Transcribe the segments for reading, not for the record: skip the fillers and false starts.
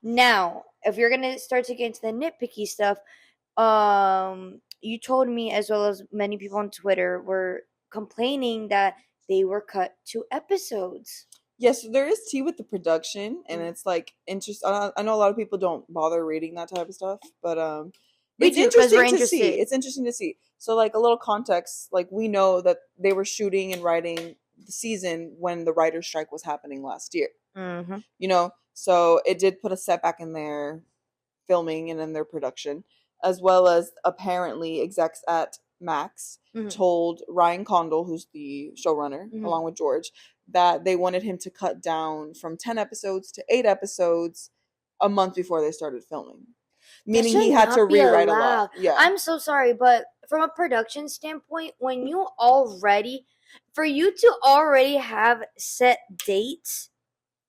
Now, if you're gonna start to get into the nitpicky stuff, you told me, as well as many people on Twitter were complaining that they were cut 2 episodes. Yes, there is tea with the production, and it's like interesting. I know a lot of people don't bother reading that type of stuff, but We it's do, 'cause we're interesting to see. interested. It's interesting to see. So, like a little context, like we know that they were shooting and writing the season when the writer's strike was happening last year. Mm-hmm. You know, so it did put a setback in their filming and in their production, as well as apparently execs at Max told Ryan Condal, who's the showrunner, along with George, that they wanted him to cut down from 10 episodes to 8 episodes a month before they started filming. Meaning he had to rewrite a lot. Yeah. I'm so sorry, but from a production standpoint, for you to already have set dates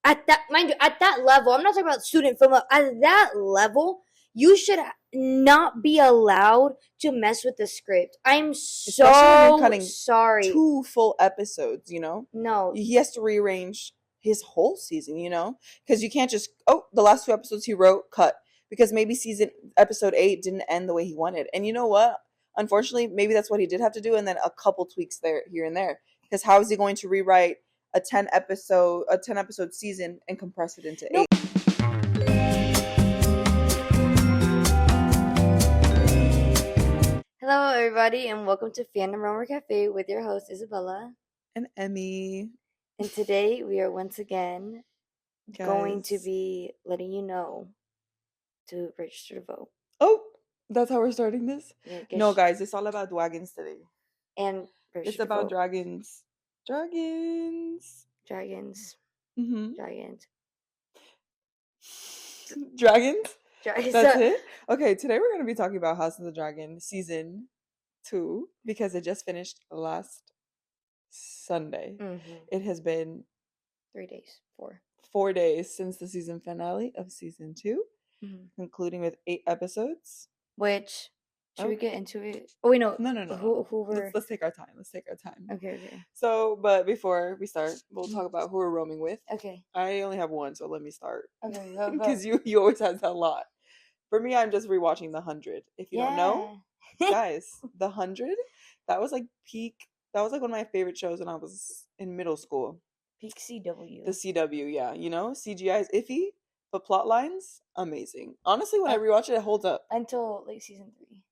at that, mind you, at that level, I'm not talking about student film, at that level, you should not be allowed to mess with the script. I'm so sorry. 2 full episodes, you know? No. He has to rearrange his whole season, you know? Because you can't just, the last 2 episodes he wrote, cut. Because maybe episode 8 didn't end the way he wanted. And you know what? Unfortunately, maybe that's what he did have to do, and then a couple tweaks here and there. Because how is he going to rewrite a 10 episode season and compress it into 8? Hello, everybody, and welcome to Fandom Roamer Cafe with your host, Isabella. And Emmy. And today we are once again going to be letting you know to register to vote. Oh, that's how we're starting this? Yeah, no, guys, it's all about dragons today. And it's about dragons. Dragons. Mm-hmm. Dragons. That's it? Okay, today we're going to be talking about House of the Dragon Season 2 because it just finished last Sunday. Mm-hmm. It has been 3 days. 4 days since the season finale of Season 2, concluding with 8 episodes. Which... Should we get into it? Oh, wait, no. No. Let's take our time. Okay. So, but before we start, we'll talk about who we're roaming with. Okay. I only have one, so let me start. Okay, go. Because you always have a lot. For me, I'm just rewatching The 100. If you don't know, guys, The 100, that was like peak. That was like one of my favorite shows when I was in middle school. Peak CW. The CW, yeah. You know, CGI is iffy, but plot lines, amazing. Honestly, when I rewatch it holds up. Until like season 3.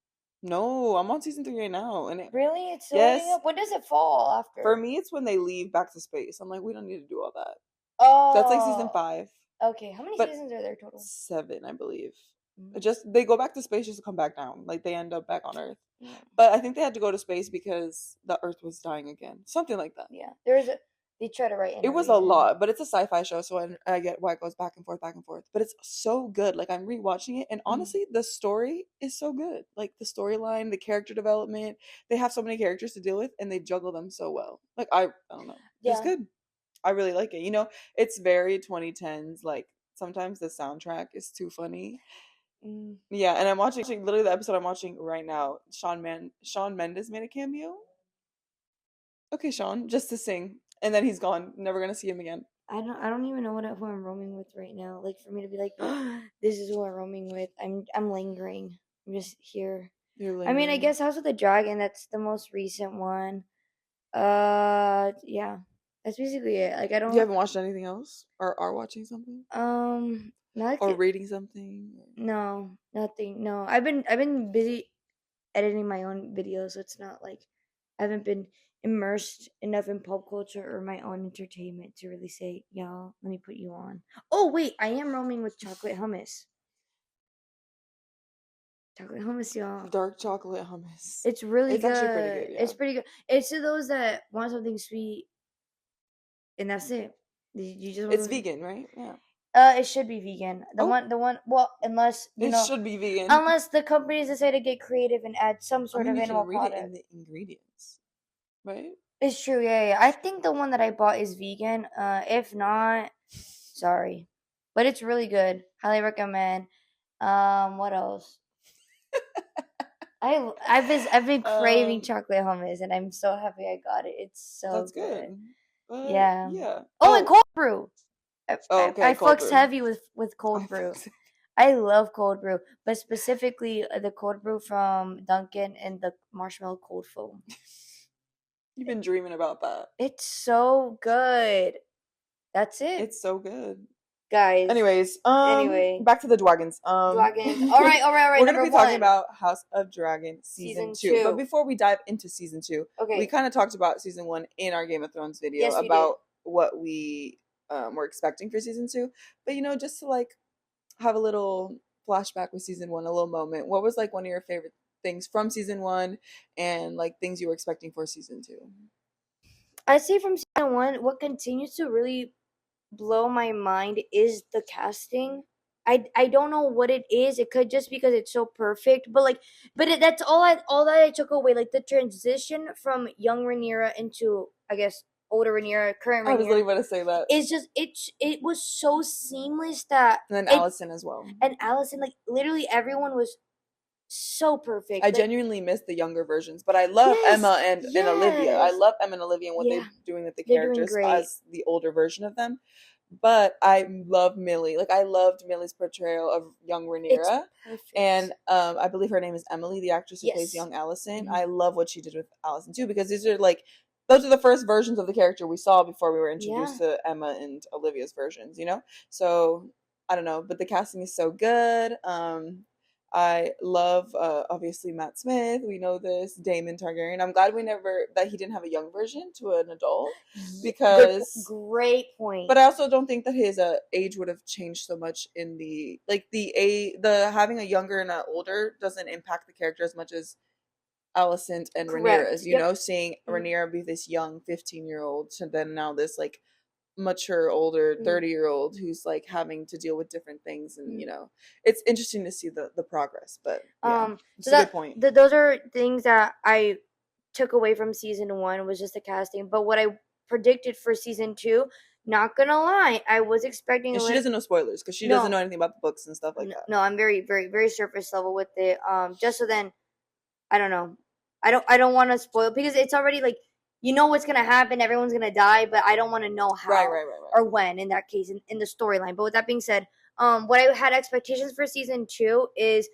No, I'm on season 3 right now. And really? It's still holding up? When does it fall after? For me, it's when they leave back to space. I'm like, we don't need to do all that. Oh. That's like season 5. Okay, how many seasons are there total? 7, I believe. They go back to space just to come back down. Like, they end up back on Earth. Yeah. But I think they had to go to space because the Earth was dying again. Something like that. Yeah. They try to write in. It was a lot, but it's a sci-fi show, so I get why it goes back and forth. But it's so good. Like, I'm rewatching it, and honestly, the story is so good. Like, the storyline, the character development, they have so many characters to deal with, and they juggle them so well. Like, I don't know. Yeah. It's good. I really like it. You know, it's very 2010s. Like, sometimes the soundtrack is too funny. Yeah, and I'm watching literally the episode I'm watching right now. Shawn Mendes made a cameo. Okay, Shawn, just to sing. And then he's gone. Never gonna see him again. I don't even know who I'm roaming with right now. Like, for me to be like, oh, this is who I'm roaming with. I'm lingering. I'm just here. You're lingering. I mean, I guess House of the Dragon. That's the most recent one. Yeah, that's basically it. Like, I don't. You haven't watched anything else, or are watching something? Or reading something? No, nothing. No, I've been busy editing my own videos, so it's not like I haven't been immersed enough in pop culture or my own entertainment to really say, y'all, let me put you on. Oh, wait, I am roaming with chocolate hummus. Chocolate hummus, y'all. Dark chocolate hummus. It's really good. It's actually pretty good, yeah. It's pretty good. It's to those that want something sweet, and that's it. You just it's vegan, right? Yeah. It should be vegan. The one. Well, unless it should be vegan. Unless the companies decide to get creative and add some sort of animal product. It in the ingredients, right? It's true. Yeah. I think the one that I bought is vegan. If not, sorry, but it's really good. Highly recommend. What else? I've been craving chocolate hummus, and I'm so happy I got it. It's so good. Yeah. Yeah. Oh, and cold brew. Oh, okay, I cold fucks brew. heavy with cold I brew. fucks- I love cold brew, but specifically the cold brew from Dunkin' and the marshmallow cold foam. You've been dreaming about that. It's so good. That's it, It's so good. guys. Anyways, Anyway, back to the dragons. dragons. All right, all right, all right. We're gonna Number be talking one, about House of Dragon season season 2. But two. before we dive into season 2, we Okay. kind of talked about season 1 in our Game of Thrones video Yes, we did. about what we were expecting for season 2. But just to like have a little flashback with season 1, a little moment. What was like one of your favorite things from season 1 and like things you were expecting for season 2? I'd say from season one, what continues to really blow my mind is the casting. I don't know what it is. It could just because it's so perfect, but like, that's all that I took away. Like the transition from young Rhaenyra into, I guess, older Rhaenyra, current I was Rhaenyra, literally about to say that. is just it was so seamless that And then it Allison as well. and Allison, like literally everyone was so perfect. I Like, genuinely miss the younger versions, but I love yes, Emma and Olivia. I yes, love Emma and Olivia and what yeah, they're doing with the they're doing characters great. as the older version of them. But I love Millie. Like I loved Millie's portrayal of young It's Rhaenyra, and perfect. I believe her name is Emily, the actress who plays Yes. young Allison. Mhm. I love what she did with Allison too, because those are the first versions of the character we saw before we were Yeah. introduced to Emma and Olivia's versions. So I don't know, but the casting is so good. I love obviously Matt Smith. We know this Damon Targaryen. I'm glad that he didn't have a young version to an adult because Great point. but I also don't think that his age would have changed so much in the having a younger and an older doesn't impact the character as much as Alicent and Correct. Rhaenyra's. Yep. Seeing Mhm. Rhaenyra be this young 15-year-old to then now this like mature older Mhm. 30-year-old who's like having to deal with different things, and Mhm. it's interesting to see the progress. But yeah, it's So a good point. those are things that I took away from season one was just the casting. But what I predicted for season two, not gonna lie, I was expecting And a she little. doesn't know spoilers because she doesn't No, know anything about the books and stuff like no, that. no, I'm very, very, very surface level with it. Just so then I don't know. I don't want to spoil because it's already like what's gonna happen. Everyone's gonna die, but I don't want to know Right, how right, right, or right. when. In that case, in the storyline. But with that being said, what I had expectations for season two is,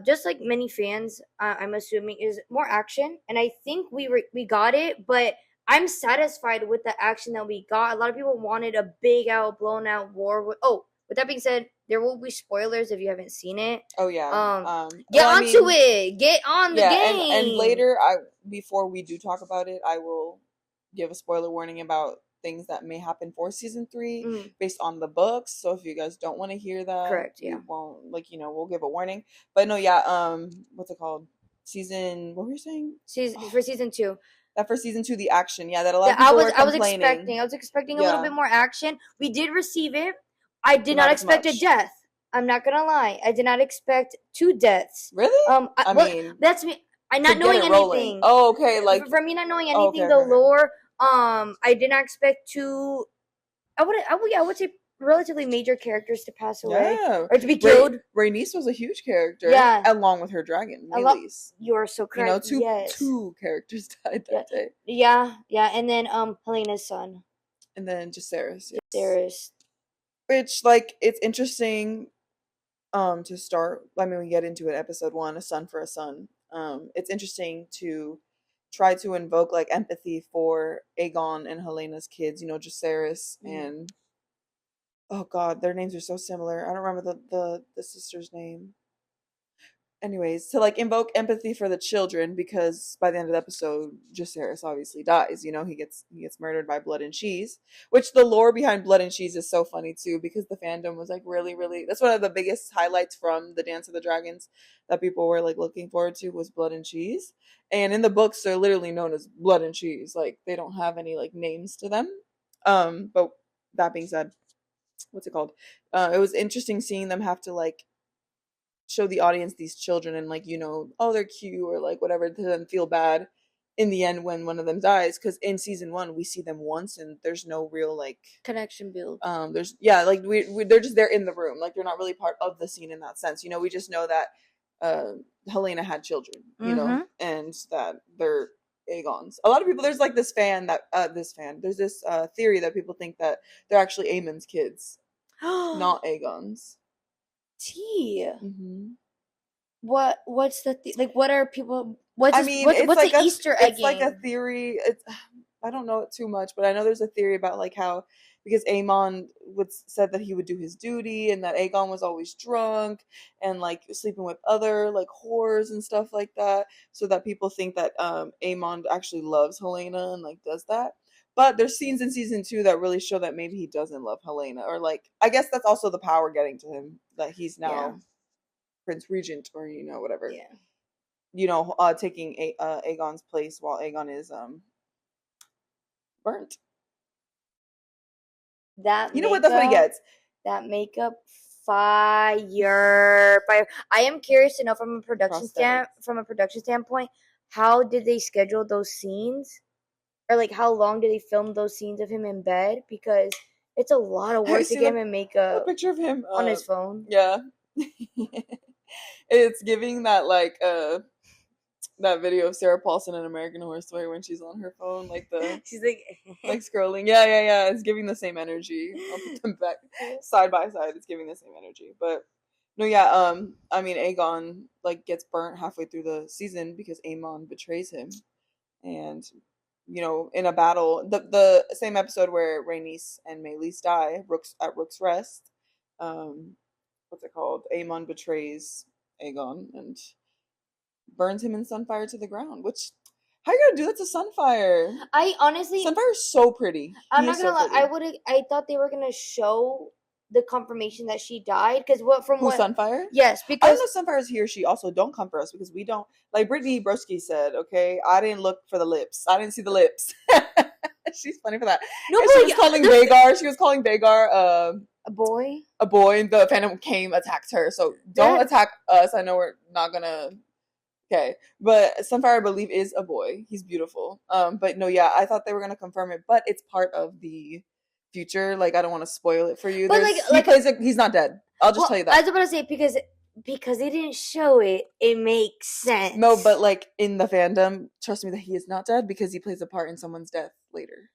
just like many fans, I'm assuming is more action, and I think we got it, but. I'm satisfied with the action that we got. A lot of people wanted a big out, blown out war. With that being said, there will be spoilers if you haven't seen it. Oh yeah. Get Well, I onto mean, it. Get on the yeah, and game. later, before we do talk about it, I will give a spoiler warning about things that may happen for season 3 Mm, based on the books. So if you guys don't want to hear that, correct. we Yeah. won't we'll give a warning. But no, yeah. What's it called? Season. What were you saying? Season Oh, for season two. that for season 2, the action. Yeah, that a lot Yeah, of people were I was complaining. expecting. I was expecting a little Yeah, bit more action. We did receive it. I did but not not as expect a much. death. I'm not gonna lie. I did not expect two deaths. Really? I Well, mean, that's me. I to not get knowing it rolling. anything. Oh, okay. Like, For me not knowing oh, okay, anything, the okay, okay. lore. I did not expect to. I would say relatively major characters to pass away Yeah, or to be killed. Rhaenys was a huge character, Yeah, along with her dragon, a lot. Meleys. You are so correct. Two Yes. two characters died Yeah. that day, Yeah. And then Helena's son, and then Jacaerys. Yes, Jacaerys. which like it's interesting. To start, I mean, we get into it. Episode 1, a son for a son. It's interesting to try to invoke like empathy for Aegon and Helena's kids. Jacaerys Mm. and oh god, their names are so similar. I don't remember the sister's name. Anyways, to like invoke empathy for the children, because by the end of the episode, Jacaerys obviously dies. He gets murdered by Blood and Cheese, which the lore behind Blood and Cheese is so funny too, because the fandom was like really, really. That's one of the biggest highlights from the Dance of the Dragons that people were like looking forward to was Blood and Cheese, and in the books they're literally known as Blood and Cheese. Like they don't have any like names to them. But that being said, what's it called? It was interesting seeing them have to like show the audience these children and like oh they're cute or like whatever to then feel bad in the end when one of them dies, because in season 1 we see them once and there's no real like Connection build. there's yeah like they're just there in the room, like they're not really part of the scene in that sense. We just know that Helena had children, Mm-hmm. and that they're Aegon's. A lot of people, there's like this there's this theory that people think that they're actually Aemon's kids, not Aegon's. T. Hmm. What's the like? What are people? I mean, it's what's like the Easter it's like a egging? theory. It's I don't know it too much, but I know there's a theory about like how because Aemon would said that he would do his duty and that Aegon was always drunk and like sleeping with other like whores and stuff like that, so that people think that Aemon actually loves Helena and like does that. But there's scenes in season 2 that really show that maybe he doesn't love Helena, or like I guess that's also the power getting to him that he's Yeah. now Prince Regent or whatever, Yeah. taking Aegon's place while Aegon is burnt. That You know what? That's what he makeup. gets. That makeup. Fire. Fire. I am curious to know from Prosthetics. a production standpoint, how did they schedule those scenes? Or like how long did they film those scenes of him in bed? Because it's a lot of Have you work to seen get him in a makeup picture of him? on his phone. Yeah. It's giving that like that video of Sarah Paulson in American Horror Story when she's on her phone, like the She's like like scrolling. Yeah. It's giving the same energy. I'll put them back side by side. It's giving the same energy. But no, yeah. I mean, Aegon like gets burnt halfway through the season because Aemon betrays him, and in a battle, the same episode where Rhaenys and Meleys die, Rook's Rest. Um, what's it called? Aemon betrays Aegon and burns him in Sunfire to the ground. Which, how you gonna do that to Sunfire? I honestly, Sunfire is so pretty. I'm He not is so gonna lie. pretty. I thought they were gonna show the confirmation that she died because Who, Sunfire? yes, I don't because know if Sunfire is he or she. Also, don't come for us because we don't. Like Brittany Broski said, okay, I didn't look for the lips. I didn't see the lips. She's funny for that. no, And but she like, was calling Vhagar. She was calling Vhagar a boy. a boy, and the Phantom came attacked her. So don't attack us. I know we're not gonna. Okay, but Sunfire, I believe, is a boy. He's beautiful. But no, yeah, I thought they were gonna confirm it, but it's part of the future. Like, I don't want to spoil it for you. But He's not dead. I'll just tell you I that. was about to say because they didn't show it, it makes sense. No, but like in the fandom, trust me that he is not dead because he plays a part in someone's death later.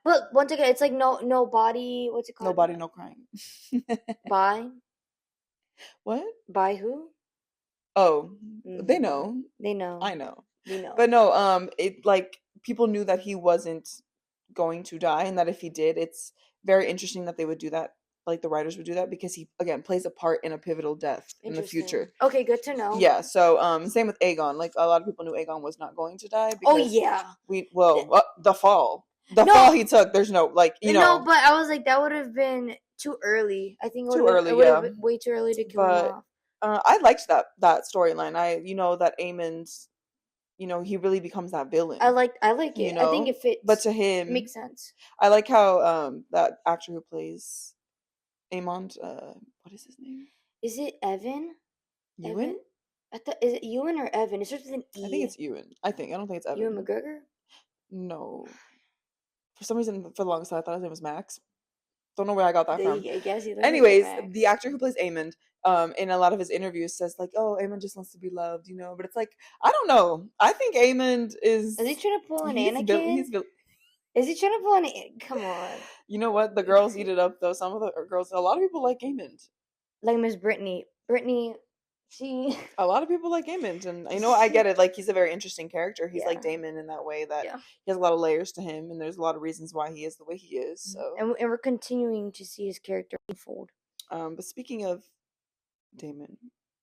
But once again, it's like no body. What's it called? No body, no crime. By What? by who? Oh, Mm-hmm. they know. They know. I know. We know. But no, it like people knew that he wasn't going to die, and that if he did, it's very interesting that they would do that. Like the writers would do that because he again plays a part in a pivotal death in the future. Okay, good to know. Yeah. So same with Aegon. Like a lot of people knew Aegon was not going to die. Oh Because yeah. the fall. The fall he took. There's no like No, but I was like that would have been too early. I think it would have been way too early to kill him off. I liked that storyline. That Aemon's, he really becomes that villain. I like it. I think it fits. But to him, it makes sense. I like how that actor who plays Aemon, what is his name? Is it Evan? Ewan? Is it Ewan or Evan? It starts with an E. I think it's Ewan. I don't think it's Evan. Ewan McGregor? No. For some reason, for the longest time, I thought his name was Max. Don't know where I got that from. I guess Anyways, the actor who plays Aemon, in a lot of his interviews says like, "Oh, Aemon just wants to be loved," But it's like, I don't know. I think Aemon is. Is he trying to pull an Anakin? Is he trying to pull an? Come on. You know what? The girls eat it up though. Some of the girls, a lot of people like Aemon. Like Miss Brittany. A lot of people like Aemon, and I get it. Like he's a very interesting character. He's like Daemon in that way that he has a lot of layers to him, and there's a lot of reasons why he is the way he is. So, and we're continuing to see his character unfold. But speaking of Daemon,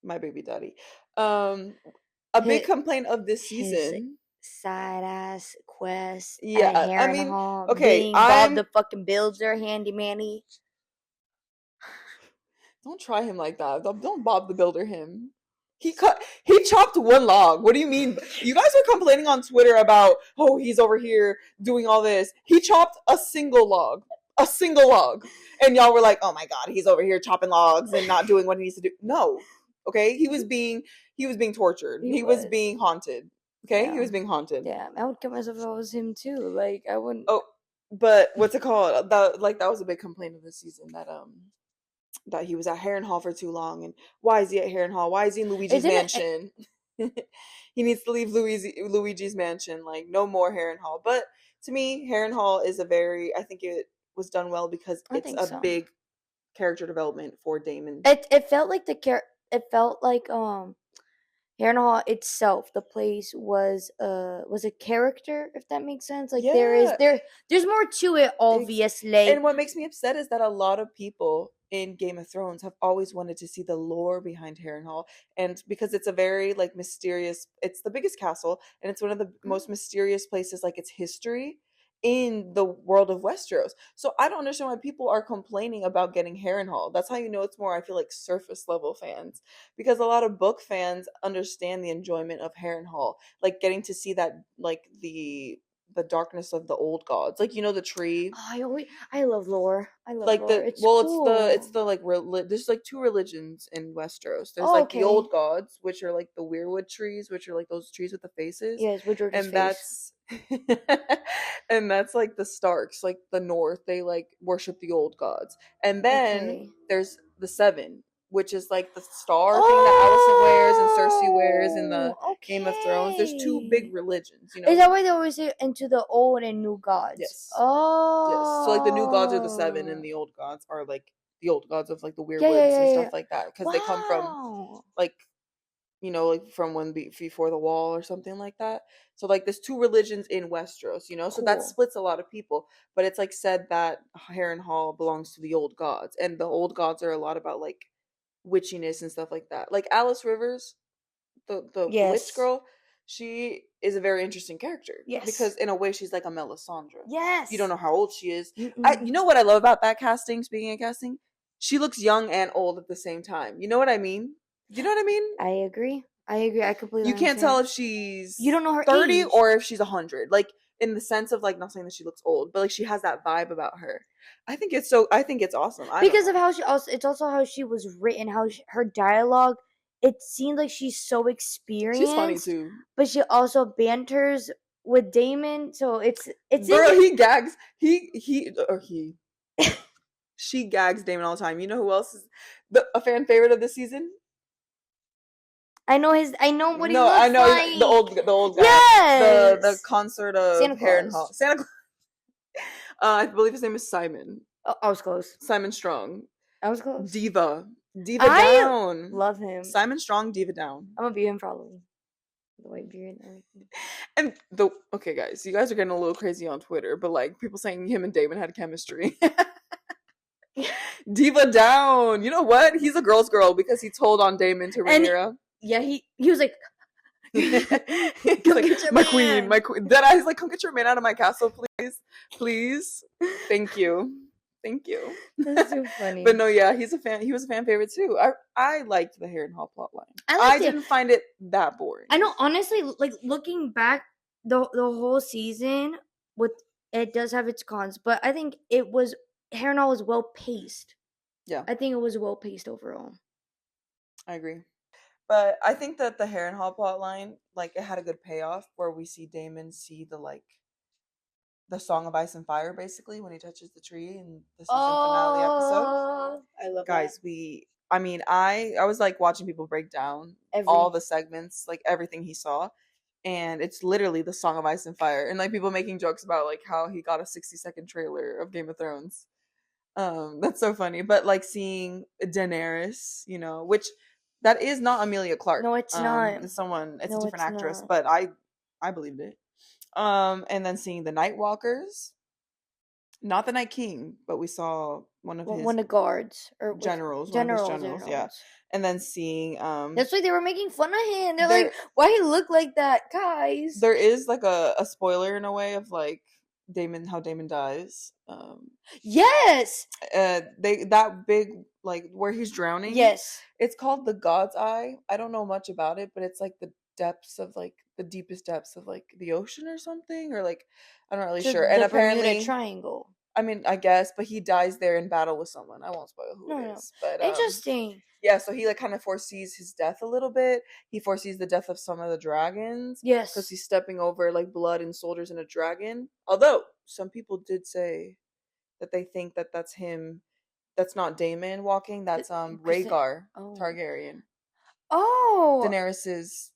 my baby daddy, a big complaint of this season. Side ass quest. Yeah, I mean, okay, Bob the fucking Builder, handy manny. Don't try him like that. Don't Bob the Builder him. He chopped one log. What do you mean? You guys are complaining on Twitter about, oh, he's over here doing all this. He chopped a single log. And y'all were like, oh my god, he's over here chopping logs and not doing what he needs to do. No. Okay? He was being tortured. He was being haunted. Okay? Yeah. He was being haunted. Yeah. I would kill myself if I was him too. Like I wouldn't. Oh, but what's it called? That was a big complaint of this season that he was at Harrenhal for too long, and why is he at Harrenhal? Why is he in Luigi's mansion? He needs to leave Luigi's mansion. Like, no more Harrenhal. But to me, Harrenhal is a very, I think it was done well because I it's think a so. big character development for Damon. It felt like it felt like Harrenhal itself, the place was a character, if that makes sense. Like Yeah, there's more to it, obviously. and what makes me upset is that a lot of people in Game of Thrones have always wanted to see the lore behind Harrenhal, and because it's a very like mysterious, it's the biggest castle, and it's one of the most mysterious places, like its history in the world of Westeros. So I don't understand why people are complaining about getting Harrenhal. That's how you know it's more, I feel like, surface level fans, because a lot of book fans understand the enjoyment of Harrenhal, like getting to see that, like the darkness of the old gods, like, you know, the tree, Oh, I love lore. I love like lore. the, It's well, it's cool. the like there's like two religions in Westeros. There's Oh, like the okay. old gods, which are like the weirwood trees, which are like those trees with the faces, Yes, with George's and face. that's and that's like the Starks, like the North, they like worship the old gods. And then Okay. there's the Seven, which is like the star thing that Alicent wears and Cersei wears in the Oh, Game of Thrones. There's two big okay. religions, you Is know. that why they always say into the old and new gods? Yes. Yes. So like the new gods are the Seven, and Oh. the old gods are like the old gods of like the Yeah, yeah, Weirwoods and yeah, stuff yeah. like that, because they come from Wow. like, you know, like from when before the wall or something like that. So like there's two religions in Westeros, you know, so that Cool. splits a lot of people. But it's like said that Harrenhal belongs to the old gods, and the old gods are a lot about like witchiness and stuff like that. Like Alice Rivers, the witch Yes. girl, she is a very interesting character because Yes. in a way she's like a Melisandre. You don't Yes. know how old she is. Mm-mm. You know what I love about that casting? Speaking of casting, she looks young and old at the same time. You know what I mean? You know what I mean? I agree. I agree. I completely You can't tell understand. if You she's don't know her 30 age. or if she's 100. Like in the sense of like, not saying that she looks old, but like she has that vibe about her. I think it's awesome. I don't Because of know. how she also it's also how she was written, her dialogue, it seems like she's so She's funny experienced, too. but she also banters with Damon, so it's Girl, interesting. he gags. He she gags Damon all the time. You know who else is a fan favorite of the season? I know what he No, I looks know like. the old guy, the Yes. consort of Santa Harrenhal. Claus. Santa Claus. I believe his name is Simon. Oh, I was close. Simon Strong. I was close. Diva I down. love him. Simon Strong, diva down. I'm gonna be him for Halloween. The white beard and everything. And the okay, guys, you guys are getting a little crazy on Twitter, but like people saying him and Damon had chemistry. Diva down. You know what? He's a girl's girl because he told on Damon to And Rhaenyra. yeah, he was like, He's "Come like, get your my queen, man." my queen. That I was like, come get your man out of my castle, please, please. Thank you, thank you. That's so funny. But no, yeah, he's a fan. He was a fan favorite too. I liked the Harrenhal plotline. I I liked it. didn't find it that boring. I know, honestly, like looking back, the whole season with it does have its cons, but I think Harrenhal was well paced. Yeah, I think it was well paced overall. I agree. But I think that the Harrenhal plotline, like, it had a good payoff where we see Damon see the like the Song of Ice and Fire, basically, when he touches the tree in the season finale episode. I love Guys, I mean, I was like watching people break down all every the segments, like everything he saw, and it's literally the Song of Ice and Fire, and like people making jokes about like how he got a 60-second trailer of Game of Thrones. That's so funny. But like seeing Daenerys, you know, which that is not Amelia Clark. No, it's not. It's someone, it's a No, different it's actress, not. but I believed it. And then seeing the Night Walkers, not the Night King, but we saw one of Well, his one of the guards or generals, generals. yeah. And then seeing That's why they were making fun of him. They're there like, "Why he look like that, guys?" there is like a spoiler in a way of like how Damon dies. Yes. They that big like where he's drowning. Yes. It's called the God's Eye. I don't know much about it, but it's like the depths of like the deepest depths of like the ocean or something, or like I'm not really So sure. And the Bermuda apparently, Triangle. I mean, I guess, but he dies there in battle with someone. I won't spoil who No, it no. is, but Interesting. yeah. So he like kind of foresees his death a little bit. He foresees the death of some of the dragons because Yes. he's stepping over like blood and soldiers and a dragon. Although some people did say that they think that that's him. That's not Daemon walking. That's Kristen. Rhaegar Oh. Targaryen. Oh. Daenerys's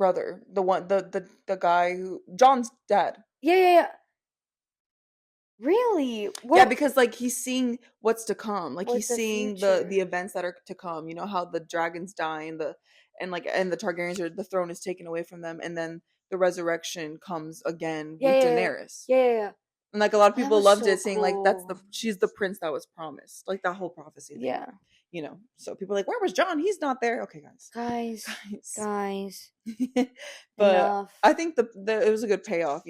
brother, the guy who John's dad. Yeah, yeah, yeah. Really? Yeah, What? because like he's seeing what's to come. Like What he's the seeing future? the events that are to come. You know how the dragons die and the Targaryens are the throne is taken away from them, and then the resurrection comes again Yeah, with yeah, yeah, Daenerys. yeah, yeah, yeah. And like a lot of Oh, that people was loved so it, saying like that's cool. she's the prince that was promised, like that whole prophecy thing. Yeah, So people are like, where was John? He's not there. Okay, guys, guys, guys. guys, But enough. I think the it was a good payoff.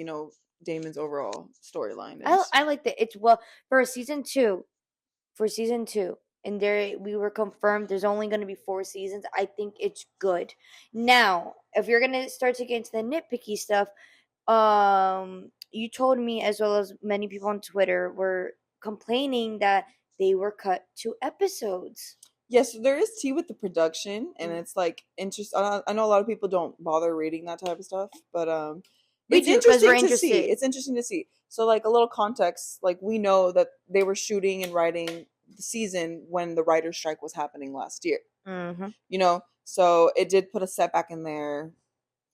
Damon's overall storyline is. I like that. It's well for season two. For season two, and there we were confirmed. There's only going to be 4 seasons. I think it's good. Now, if you're gonna start to get into the nitpicky stuff, you told me as well as many people on Twitter were complaining that they were cut to episodes. Yes, there is tea with the production, and Mm. it's like interest. I know a lot of people don't bother reading that type of stuff, but We it's do because we're interesting to see. interested. It's interesting to see. So, like a little context, like we know that they were shooting and writing the season when the writer's strike was happening last year. Mm-hmm. So it did put a setback in their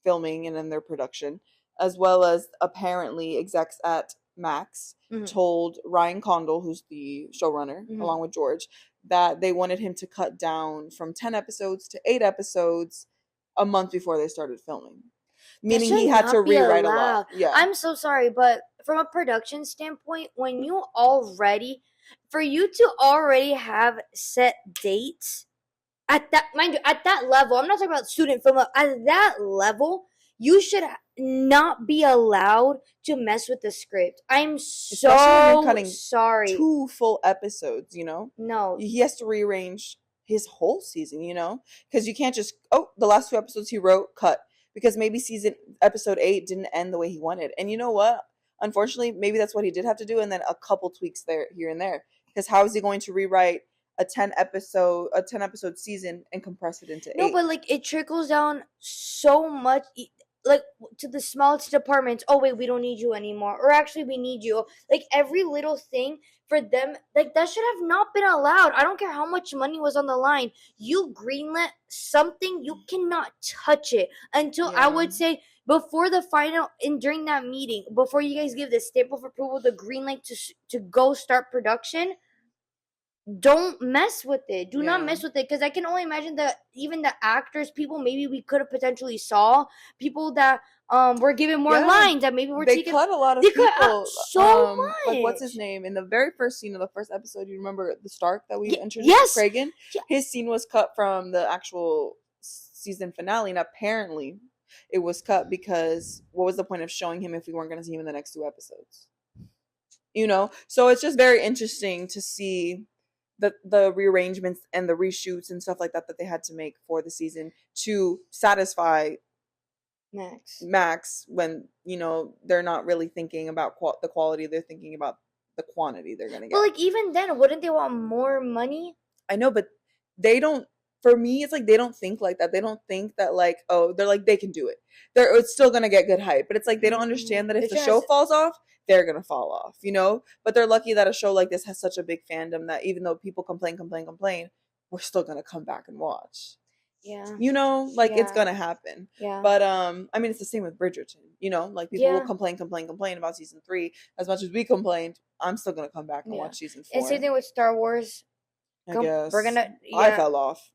filming and in their production, as well as apparently execs at Max Mm-hmm. told Ryan Condal, who's the showrunner, Mm-hmm. along with George, that they wanted him to cut down from 10 episodes to 8 episodes a month before they started filming. That Meaning should he had to not be rewrite a lot. allowed. Yeah. I'm so sorry, but from a production standpoint, when you already, for you to already have set dates at that, mind you, at that level, I'm not talking about student film, at that level, you should not be allowed to mess with the script. I'm Especially when you're so cutting sorry. 2 full episodes, No. he has to rearrange his whole season, because you can't just the last 2 episodes he wrote cut because maybe episode 8 didn't end the way he wanted. And you know what, unfortunately maybe that's what he did have to do, and then a couple tweaks there here and there, because how is he going to rewrite a 10 episode season and compress it into No, 8? but like it trickles down so much, like to the smallest departments. Oh wait, we don't need you anymore, or actually we need you. Like every little thing for them, like that should have not been allowed. I don't care how much money was on the line. You greenlit something, you cannot touch it until I would say before the final and during that meeting, before you guys give the stamp of approval, the green light to go start production. Don't mess with it. Do not mess with it, because I can only imagine that even the actors, people maybe we could have potentially saw, people that were given more lines that maybe were they taken. cut a lot of They people. cut out so much. Like what's his name in the very first scene of the first episode? You remember the Stark that we introduced? Yes. Kragan. Yeah. His scene was cut from the actual season finale, and apparently it was cut because what was the point of showing him if we weren't going to see him in the next 2 episodes? So it's just very interesting to see the rearrangements and the reshoots and stuff like that they had to make for the season to satisfy Max when they're not really thinking about the quality, they're thinking about the quantity they're gonna get. But like even then, wouldn't they want more money? I know, but they don't. For me, it's like they don't think like that. They don't think that like, oh, they're like they can do it. It's still gonna get good hype, but it's like they don't understand that if the show falls off, they're gonna fall off, But they're lucky that a show like this has such a big fandom that even though people complain, we're still gonna come back and watch. Yeah. It's gonna happen. Yeah. But I mean, it's the same with Bridgerton. Like people will complain about season 3 as much as we complained. I'm still gonna come back and watch season 4. And same thing with Star Wars. I guess we're gonna. I fell off.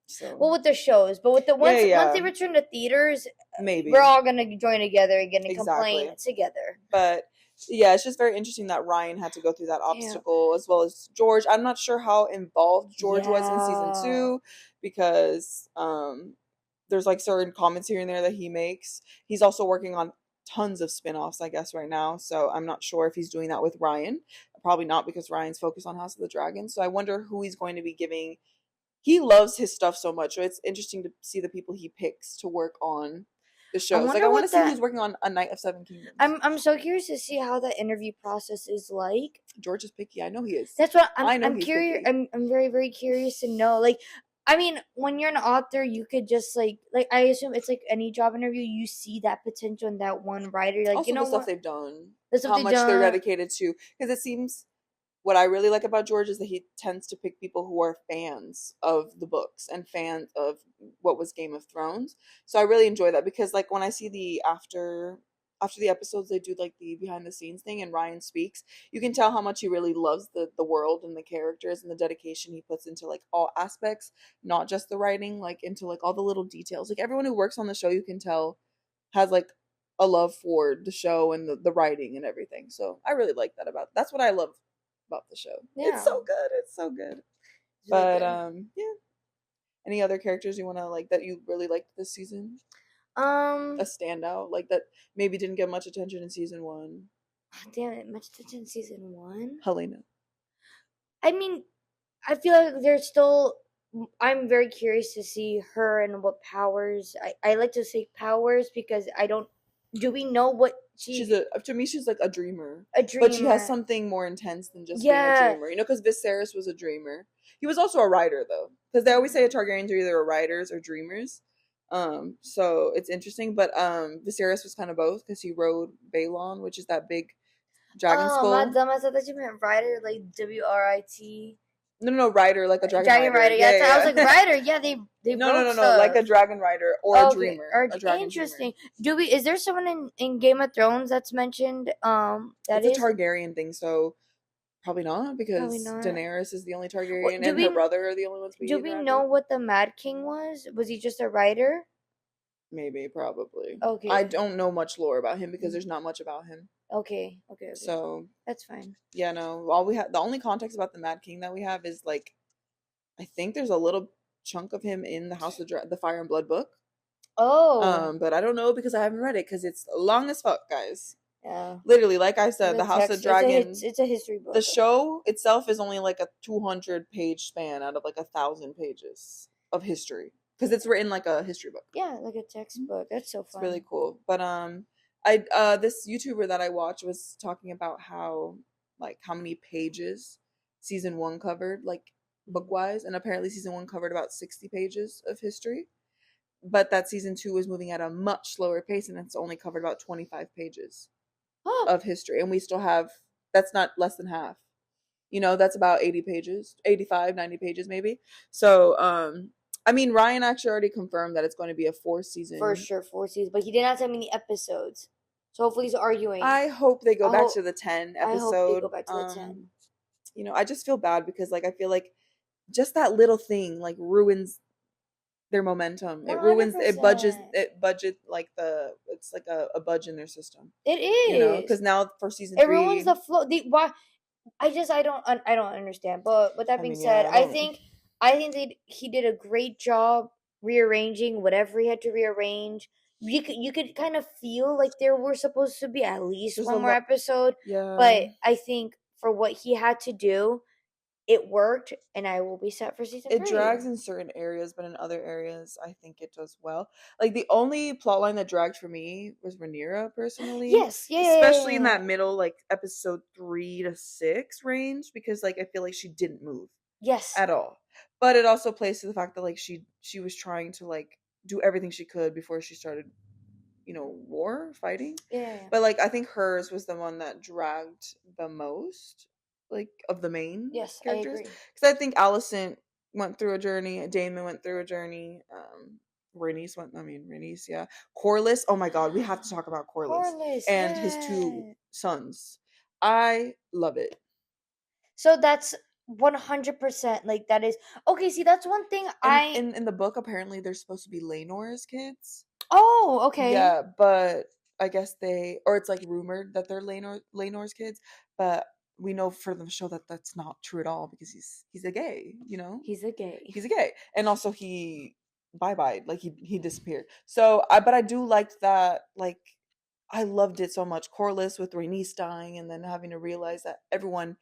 So. Well, with the shows, but with the once they return to theaters, maybe we're all gonna join together again and complain together. But yeah, it's just very interesting that Ryan had to go through that obstacle as well as George. I'm not sure how involved George was in season 2 because there's like certain comments here and there that he makes. He's also working on tons of spin-offs, I guess, right now. So I'm not sure if he's doing that with Ryan. Probably not, because Ryan's focused on House of the Dragon. So I wonder who he's going to be giving. He loves his stuff so much, so it's interesting to see the people he picks to work on the shows. I want to see who's working on A Night of Seven Kingdoms. I'm so curious to see how the interview process is like. George is picky. I know he is. That's what I'm curious. I'm very, very curious to know. Like, I mean, when you're an author, you could just like I assume it's like any job interview. You see that potential in that one writer. Like, also the stuff they've done, the stuff how much they're dedicated to, because it seems what I really like about George is that he tends to pick people who are fans of the books and fans of what was Game of Thrones. So I really enjoy that because like when I see the after the episodes they do like the behind the scenes thing and Ryan speaks, you can tell how much he really loves the world and the characters and the dedication he puts into like all aspects, not just the writing, like into like all the little details. Like everyone who works on the show you can tell has like a love for the show and the writing and everything. So I really like that about that's what I love about the show. Yeah. It's so good. It's so good. It's really But good. yeah. Any other characters you wanna like that you really liked this season? A standout? Like that maybe didn't get much attention in season one. Damn it, much attention in season 1. Helena. I mean, I feel like there's still. I'm very curious to see her and what powers. I like to say powers because I don't. Do we know what She's a to me she's like a dreamer. a But she has dreamer? something more intense than just being a Yeah. dreamer. You know, because Viserys was a dreamer. He was also a writer though. Because they always say Targaryens are either writers or dreamers. So it's interesting. But Viserys was kind of both because he rode Balon, which is that big dragon Oh, my skull. dumb! I thought that you meant writer, like WRIT. No, rider, like a dragon, Dragon rider. rider. Yeah, I was like rider. Yeah, they No, wrote no, stuff. like a dragon rider or a Okay, dreamer, or a dragon interesting. dreamer. Is there someone in Game of Thrones that's mentioned? That It's a is Targaryen thing, so probably not probably because not. Daenerys is the only What, Targaryen do and her we brother are the only ones do being a we dragon. know what the Mad King was? Was he just a writer? Maybe, probably. Okay. I don't know much lore about him because there's not much about him. Okay. So That's fine. yeah, no. All we have, the only context about the Mad King that we have is like, I think there's a little chunk of him in the House of the Fire and Blood book. Oh. But I don't know because I haven't read it because it's long as fuck, guys. Yeah. Literally, like I said, The the House of text, Dragon. it's a history book. The show itself is only like a 200-page span out of like 1,000 pages of history because it's written like a history book. Yeah, like a textbook. That's so fun. It's really cool. But this YouTuber that I watched was talking about how many pages season 1 covered, like book wise, and apparently season 1 covered about 60 pages of history. But that season 2 was moving at a much slower pace and it's only covered about 25 pages of history. And we still have, that's not less than half. You know, that's about 80 pages, 85, 90 pages maybe. So, I mean, Ryan actually already confirmed that it's going to be a 4-season. For sure, 4 seasons. But he did not tell me the episodes. So hopefully he's arguing. I hope they go back to the 10 episode. I hope they go back to the 10. You know, I just feel bad because like I feel like just that little thing like ruins their momentum. 100%. It ruins it budget like it's like a budge in their system. It is. You know, because now for season 3 it ruins the flow. Why? I don't understand. But with that being said, I think he did a great job rearranging whatever he had to rearrange. You could kind of feel like there were supposed to be at least one more episode. Yeah. But I think for what he had to do, it worked, and I will be set for season 3. It drags in certain areas, but in other areas, I think it does well. Like the only plotline that dragged for me was Rhaenyra, personally. Yes, yeah, especially in that middle, like episode 3 to 6 range, because like I feel like she didn't move. Yes, at all. But it also plays to the fact that like she was trying to like do everything she could before she started, fighting. Yeah. But like I think hers was the one that dragged the most, like of the main characters. I agree. Because I think Alicent went through a journey, Damon went through a journey, Rhaenys, yeah. Corlys, oh my god, we have to talk about Corlys and his 2 sons. I love it. So that's 100% like that is okay. See, that's one thing in the book apparently they're supposed to be Laenor's kids. Oh, okay. Yeah, but I guess it's like rumored that they're Laenor's kids, but we know for the show that that's not true at all because he's a gay, He's a gay. He's a gay, and also he bye like he disappeared. So but I do like that. Like I loved it so much. Corlys with Rhaenys dying, and then having to realize that everyone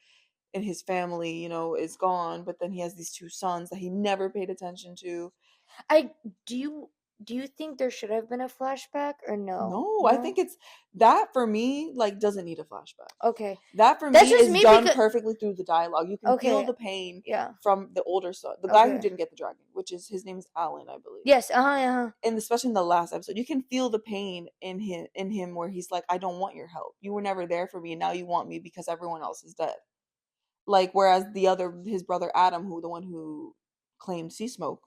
in his family, is gone, but then he has these 2 sons that he never paid attention to. Do you think there should have been a flashback or no? No, I think it's that for me, like, doesn't need a flashback. Okay. That for me is done perfectly through the dialogue. You can feel the pain from the older son, the guy who didn't get the dragon, his name is Alan, I believe. Yes, and especially in the last episode, you can feel the pain in him where he's like, I don't want your help. You were never there for me, and now you want me because everyone else is dead. Like, whereas his brother Adam, the one who claimed sea smoke,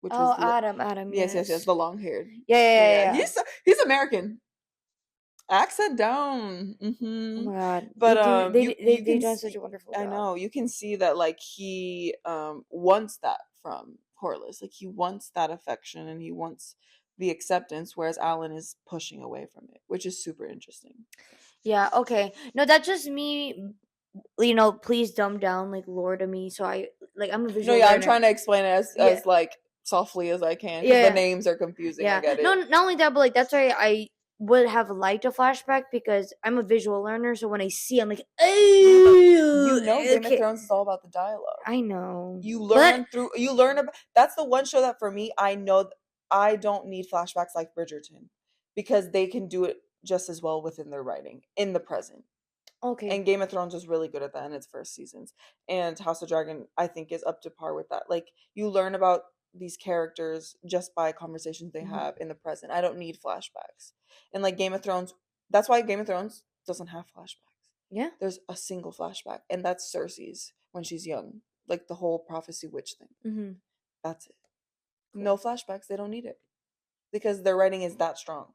which was Oh, Adam, yes, yes. the long haired. Yeah, yeah, yeah, Yeah, yeah. he's American. Accent down. Oh my god, But they've done such a wonderful I job. know you can see that like he wants that from Corliss. Like he wants that affection and he wants the acceptance, whereas Alan is pushing away from it, which is super interesting. Yeah, okay. No, that's just me. Please dumb down like lore to me. So I'm a No, visual yeah, I'm learner. trying to explain it Yeah, as like softly as I can because the yeah, names are confusing. I yeah. get No, it. not only that, but like that's why I would have liked a flashback because I'm a visual learner. So when I see, I'm like, Yeah, but oh, Game of okay. Thrones is all about the dialogue. I know, You but learn about, that's the one show that for me I know I don't need flashbacks like Bridgerton because they can do it just as well within their writing in the present. okay. And Game of Thrones was really good at that in its first seasons, and House of Dragon I think is up to par with that. Like you learn about these characters just by conversations they Mhm. have in the present. I don't need flashbacks. And like Game of Thrones, that's why Game of Thrones doesn't have flashbacks. Yeah. There's a single flashback, and that's Cersei's when she's young, like the whole prophecy witch thing. Mm-hmm. That's it. Cool. No flashbacks. They don't need it because their writing is that strong.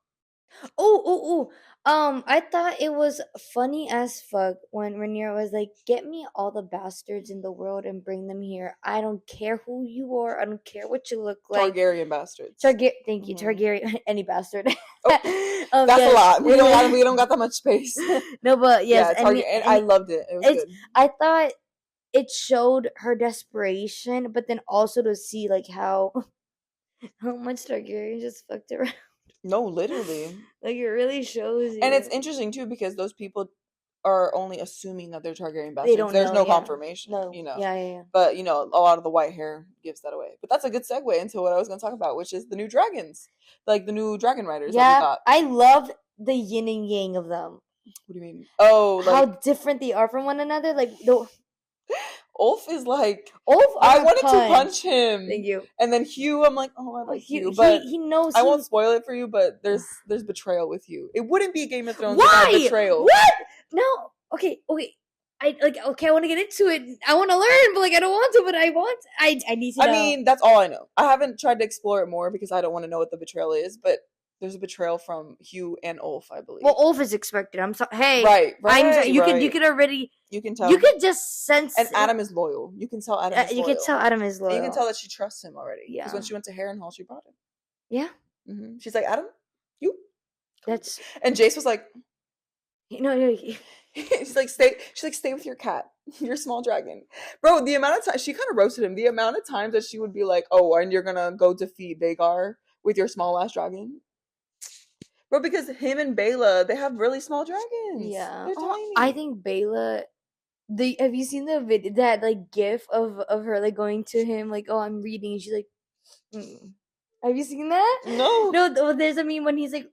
Oh. I thought it was funny as fuck when Rhaenyra was like, "Get me all the bastards in the world and bring them here. I don't care who you are. I don't care what you look like." Targaryen bastards. Thank you, Mhm. Targaryen, any bastard. Oh, that's yes. a lot. We don't got that much space. No, but yes, Yeah, Targaryen. I loved it. It was it's. good. I thought it showed her desperation, but then also to see like how much Targaryen just fucked around. No, literally. Like it really shows And it's you. interesting too because those people are only assuming that they're Targaryen They bastards. don't There's know, no yeah. confirmation, No. you know. Yeah. But you know, a lot of the white hair gives that away. But that's a good segue into what I was going to talk about, which is the new dragons, like the new dragon riders that we Yeah, got. I love the yin and yang of them. What do you mean? Oh, How like different they are from one another. Like the Ulf is like, Ulf I on a wanted to punch. punch him. Thank you. And then Hugh, I'm like, oh, I like Hugh, He but he knows. I won't spoil it for you. But there's betrayal with you. It wouldn't be Game of Thrones without Why? betrayal. What? No. Okay. I like. Okay, I want to get into it. I want to learn, but like I don't want to. But I want. I need to know. I mean, that's all I know. I haven't tried to explore it more because I don't want to know what the betrayal is. But there's a betrayal from Hugh and Ulf, I believe. Well, Ulf is expected. I'm sorry. Hey, Right. You could already. You can tell. You could just sense. And Adam is loyal. You can tell Adam is loyal. You can tell Adam is loyal. And you can tell that she trusts him already. Yeah. Because when she went to Harrenhal, she brought him. Yeah. Mm-hmm. She's like, Adam, you. That's. And Jace was like, no. She's like, stay with your cat, your small dragon, bro. The amount of time she kind of roasted him. The amount of times that she would be like, oh, and you're gonna go defeat Vhagar with your small ass dragon, bro. Because him and Bela, they have really small dragons. Yeah. They're tiny. I think Bela. Have you seen the video, that like gif of her like going to him like, oh, I'm reading, and she's like, have you seen that? No, there's a meme when he's like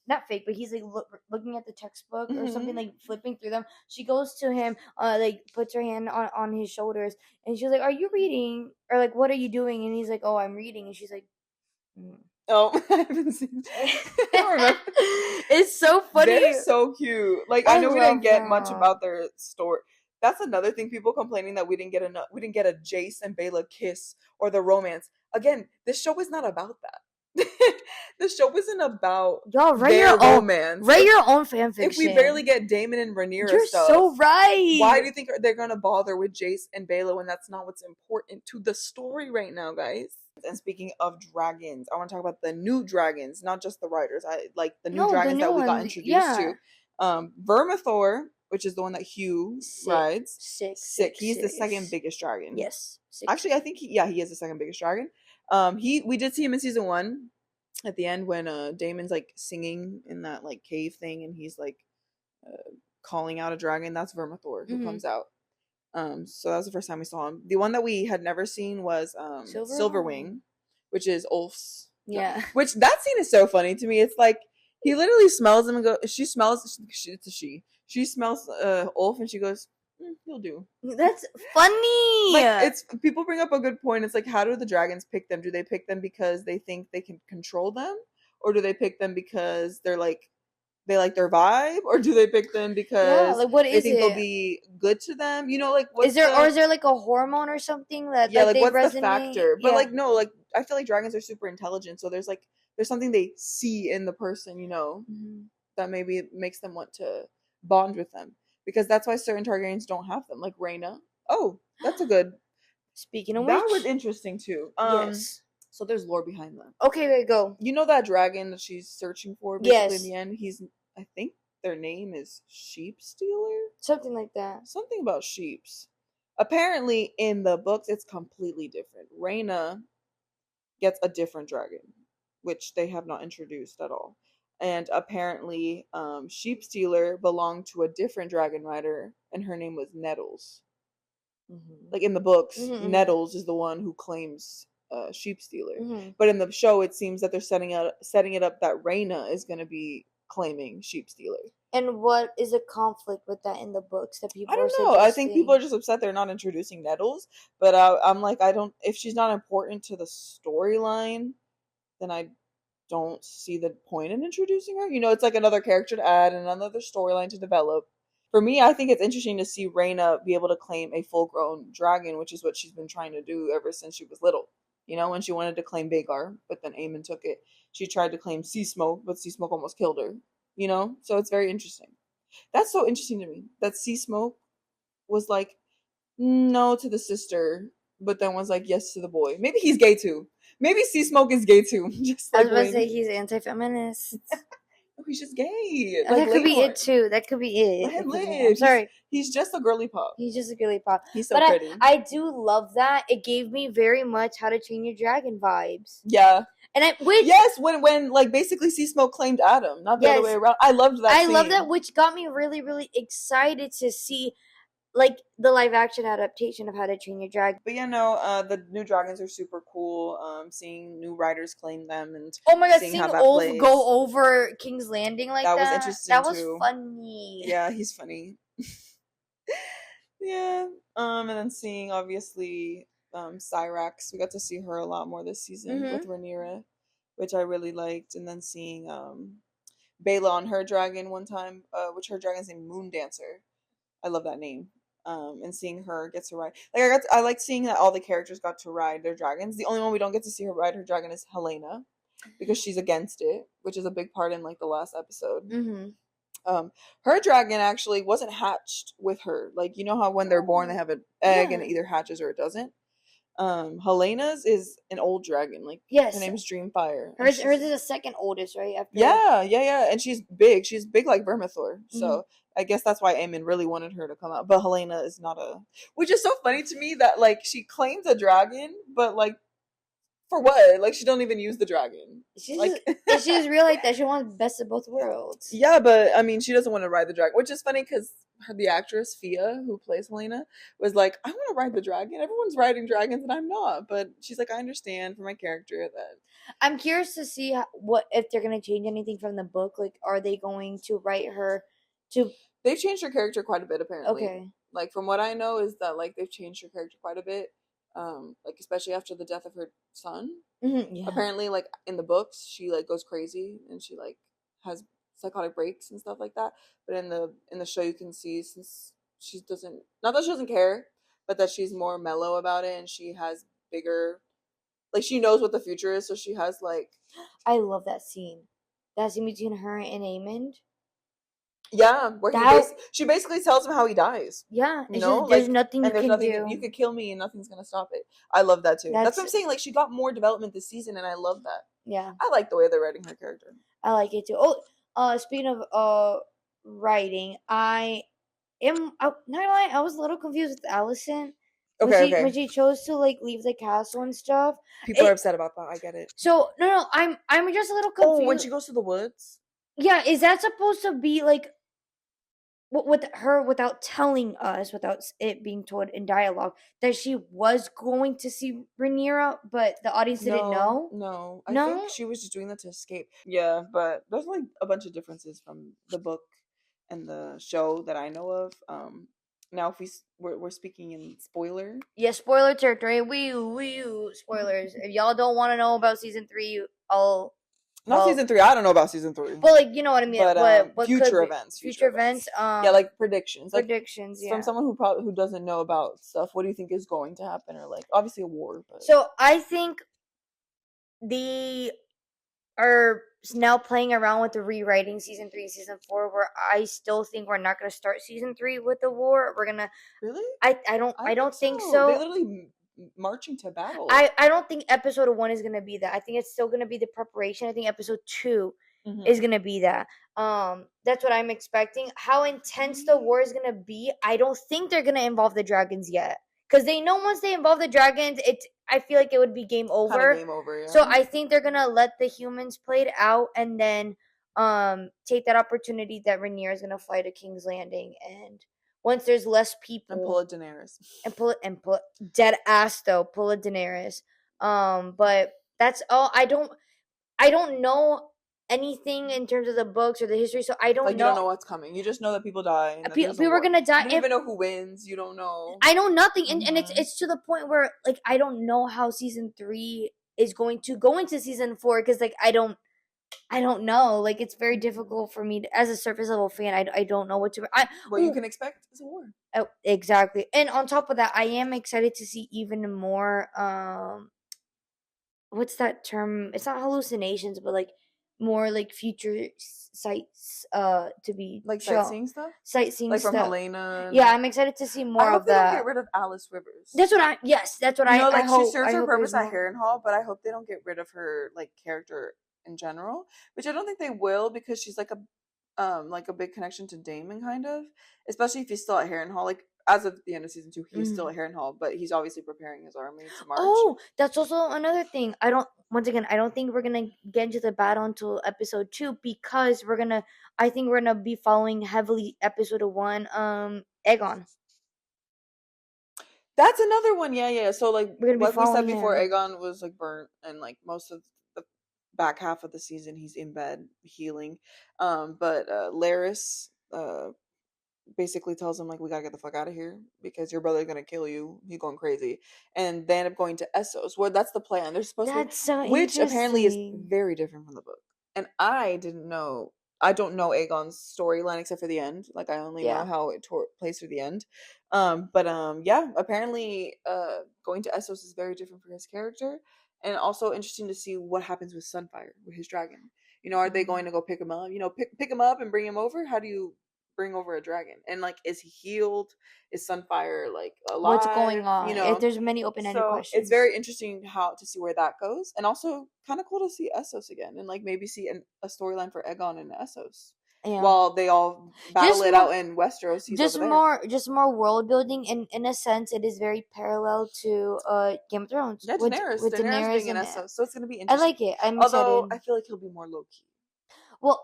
not fake, but he's like looking at the textbook or something, like flipping through them. She goes to him, like puts her hand on his shoulders, and she's like, "Are you reading?" Or like, "What are you doing?" And he's like, "Oh, I'm reading," and she's like, "Oh, I haven't seen." I don't remember. It's so funny. They're so cute. Like I know we didn't get much about their story. That's another thing, people complaining that we didn't get a Jace and Bela kiss or the romance. Again, this show is not about that. The show isn't about y'all write their your romance. Write your own fanfiction. If we barely get Damon and Rhaenyra You're stuff, so right. Why do you think they're gonna bother with Jace and Bela when that's not what's important to the story right now, guys? And speaking of dragons, I want to talk about the new dragons, not just the riders. I like the new dragons that we got introduced to. Vermithor, which is the one that Hugh rides. Sick. He's the second biggest dragon. Yes. Actually, I think he is the second biggest dragon. We did see him in season 1 at the end when Damon's like singing in that like cave thing and he's like calling out a dragon. That's Vermithor who comes out. So that was the first time we saw him. The one that we had never seen was Silverwing, which is Ulf's. Yeah. Which that scene is so funny to me. It's like he literally smells him and goes. She smells Ulf and she goes, "He'll do." That's funny. Like it's people bring up a good point. It's like, how do the dragons pick them? Do they pick them because they think they can control them, or do they pick them because they're like they like their vibe, or do they pick them Yeah, because like what they is think they'll it? be good to them? You know, like Is what's there or the is there like a hormone or something that yeah, like like they what's the resonate? factor? But Yeah. like no, like I feel like dragons are super intelligent, so there's something they see in the person, Mhm. that maybe makes them want to bond with them. Because that's why certain Targaryens don't have them, like Rhaena. Oh, that's a good. Speaking of That was which, interesting too. yes. So there's lore behind that. Okay, wait, go. You know that dragon that she's searching for, basically in Yes, the end. I think their name is Sheep Stealer. something like that. Something about sheeps. Apparently, in the books, it's completely different. Rhaena gets a different dragon, which they have not introduced at all. And apparently, Sheep Stealer belonged to a different dragon rider, and her name was Nettles. Mm-hmm. Like in the books, Mm-hmm. Nettles is the one who claims Sheep Stealer. Mm-hmm. But in the show, it seems that they're setting it up that Rhaena is going to be claiming Sheep Stealer. And what is a conflict with that in the books that I people are don't know. I think people suggesting? are just upset they're not introducing Nettles. But I'm like, I don't. If she's not important to the storyline, then I don't see the point in introducing her. It's like another character to add and another storyline to develop. For me, I think it's interesting to see Rhaena be able to claim a full-grown dragon, which is what she's been trying to do ever since she was little. When she wanted to claim Vhagar, but then Aemon took it. She tried to claim Sea Smoke, but Sea Smoke almost killed her. So it's very interesting. That's so interesting to me that Sea Smoke was like no to the sister, but then was like yes to the boy. Maybe he's gay too. Maybe Sea Smoke is gay too, just I was like about to say Wing. he's anti-feminist. No, he's just gay, like That could be Langhorn. it too. That could be it. Let him It could be. I'm live. He's sorry. he's just a girly pop. He's just a girly pop. He's so But pretty. I do love that. It gave me very much How to Train Your Dragon vibes. Yeah. And which Yes, when like basically Sea Smoke claimed Adam, not the other way yes, around. I loved that I scene. love that, which got me really, really excited to see like the live action adaptation of How to Train Your Dragon. But the new dragons are super cool. Seeing new writers claim them and Oh my god, seeing seeing how that Ulf plays. go over King's Landing like That was that. interesting That was too. funny. Yeah, he's funny. Yeah. And then seeing obviously Cyrax. We got to see her a lot more this season Mhm. with Rhaenyra, which I really liked. And then seeing Bela on her dragon one time, which her dragon's named Moon Dancer. I love that name. And seeing her get to ride, like I like seeing that all the characters got to ride their dragons. The only one we don't get to see her ride her dragon is Helena, because she's against it, which is a big part in like the last episode. Mhm. Her dragon actually wasn't hatched with her. Like how when they're born they have an egg and it Yeah. either hatches or it doesn't. Helena's is an old dragon. Like her Yes. name is Dreamfire. and Hers she's- is the second oldest, right? After yeah, and she's big. She's big like Vermithor. Mhm. So I guess that's why Aemon really wanted her to come out. But Helena is not which is so funny to me that like she claims a dragon, but like for what? Like she don't even use the dragon. She's Like just, she just realized that she wants best of both worlds. yeah, but I mean she doesn't want to ride the dragon, which is funny because the actress Fia, who plays Helena, was like, I want to ride the dragon. Everyone's riding dragons and I'm not. But she's like, I understand for my character that. I'm curious to see what if they're gonna change anything from the book. Like, are they going to write her to? They've changed her character quite a bit, apparently. Okay. Like from what I know is that like they've changed her character quite a bit. Like especially after the death of her son. Mm-hmm, yeah. Apparently, like in the books, she like goes crazy and she like has psychotic breaks and stuff like that. But in the show, you can see since she doesn't, not that she doesn't care, but that she's more mellow about it and she has bigger, like she knows what the future is, so she has like. I love that scene. That scene between her and Aemond. Yeah, where she basically tells him how he dies. Yeah, You know, just, there's like, nothing you and there's can nothing do. you could kill me and nothing's gonna stop it. I love that too. That's what I'm That's- saying. Like she got more development this season, and I love that. Yeah, I like the way they're writing her character. I like it too. Oh, speaking of writing, I am not gonna lie, I was a little confused with Allison. Okay. When she chose to like leave the castle and stuff. People are upset about that. I get it. So no, I'm just a little confused. Oh, when she goes to the woods. Yeah, is that supposed to be like with her without telling us, without it being told in dialogue, that she was going to see Rhaenyra, but the audience didn't know? No, I No? think she was just doing that to escape. Yeah, but there's like a bunch of differences from the book and the show that I know of. Now if we're speaking in spoiler. Yeah, spoiler territory. Wee spoilers. If y'all don't want to know about season 3, I'll Not well, season 3. I don't know about season 3. but like you know what I mean. But What future could be events, future events? Yeah, like predictions. Like Predictions. from Yeah. someone who doesn't know about stuff, what do you think is going to happen? Or like obviously a war, but So I think the are now playing around with the rewriting season 3 and season 4, where I still think we're not going to start season 3 with the war. We're gonna. really, I think don't think so. They so. literally marching to battle. I don't think episode 1 is gonna be that. I think it's still gonna be the preparation. I think episode 2 is Mhm. gonna be that. That's what I'm expecting. How intense the war is gonna be, I don't think they're gonna involve the dragons yet, because they know once they involve the dragons, I feel like it would be game Kind of over. game over, yeah. So I think they're gonna let the humans play it out, and then take that opportunity that Rhaenyra is gonna fly to King's Landing, and once there's less people, and pull a Daenerys. and pull dead ass though, pull a Daenerys. But that's all. I don't know anything in terms of the books or the history, so I don't Like you don't know. know what's coming. You just know that people die and that there's a People are war. gonna die. You don't even know who wins. You don't know. I know nothing, and Mhm. it's to the point where like I don't know how season 3 is going to go into season 4, because like I don't know. Like it's very difficult for me to, as a surface level fan. I don't know what to. What you can expect is a war. Oh, exactly. And on top of that, I am excited to see even more what's that term? It's not hallucinations, but like more like future sites to be Like shown. sightseeing stuff. Sightseeing Like from stuff. Helena. Yeah, I'm excited to see more I hope of they don't that. get rid of Alice Rivers. That's what I yes, that's what You know, I like hope. she serves I her hope purpose there's at more. Harrenhal, but I hope they don't get rid of her like character in general. Which I don't think they will, because she's like a big connection to Damon, kind of. Especially if he's still at Harrenhal. Like as of the end of season 2, he's still Mhm. at Harrenhal, but he's obviously preparing his army to march. Oh, that's also another thing. I don't think we're gonna get into the battle until episode 2, because I think we're gonna be following heavily episode 1, Aegon. That's another one. Yeah, yeah. So We're gonna be like we said following before, him. Aegon was like burnt, and like most of the back half of the season he's in bed healing. But Laris basically tells him like, we gotta get the fuck out of here because your brother's gonna kill you. He's going crazy, and they end up going to Essos, where that's the plan. They're supposed to be, That's so which apparently is interesting. very different from the book. And I didn't know. I don't know Aegon's storyline except for the end. Like I only know Yeah. how it plays through the end. But yeah, apparently going to Essos is very different for his character, and also interesting to see what happens with Sunfire, with his dragon. You know, are they going to go pick him up? You know, pick him up and bring him over? How do you bring over a dragon? And like, is he healed? Is Sunfire like What's going alive? You on? know, There's many open-ended so it's questions. very interesting how to see where that goes, and also kind of cool to see Essos again, and like maybe see a storyline for Aegon and Essos Yeah. while they all battle it out in Westeros. He's over there. Just more world building, and in a sense it is very parallel to Game of Thrones. Yeah, Daenerys. With Daenerys being in and Essos, so it's gonna be I interesting. like it. I'm Although excited. I feel like he'll be more low key. Well,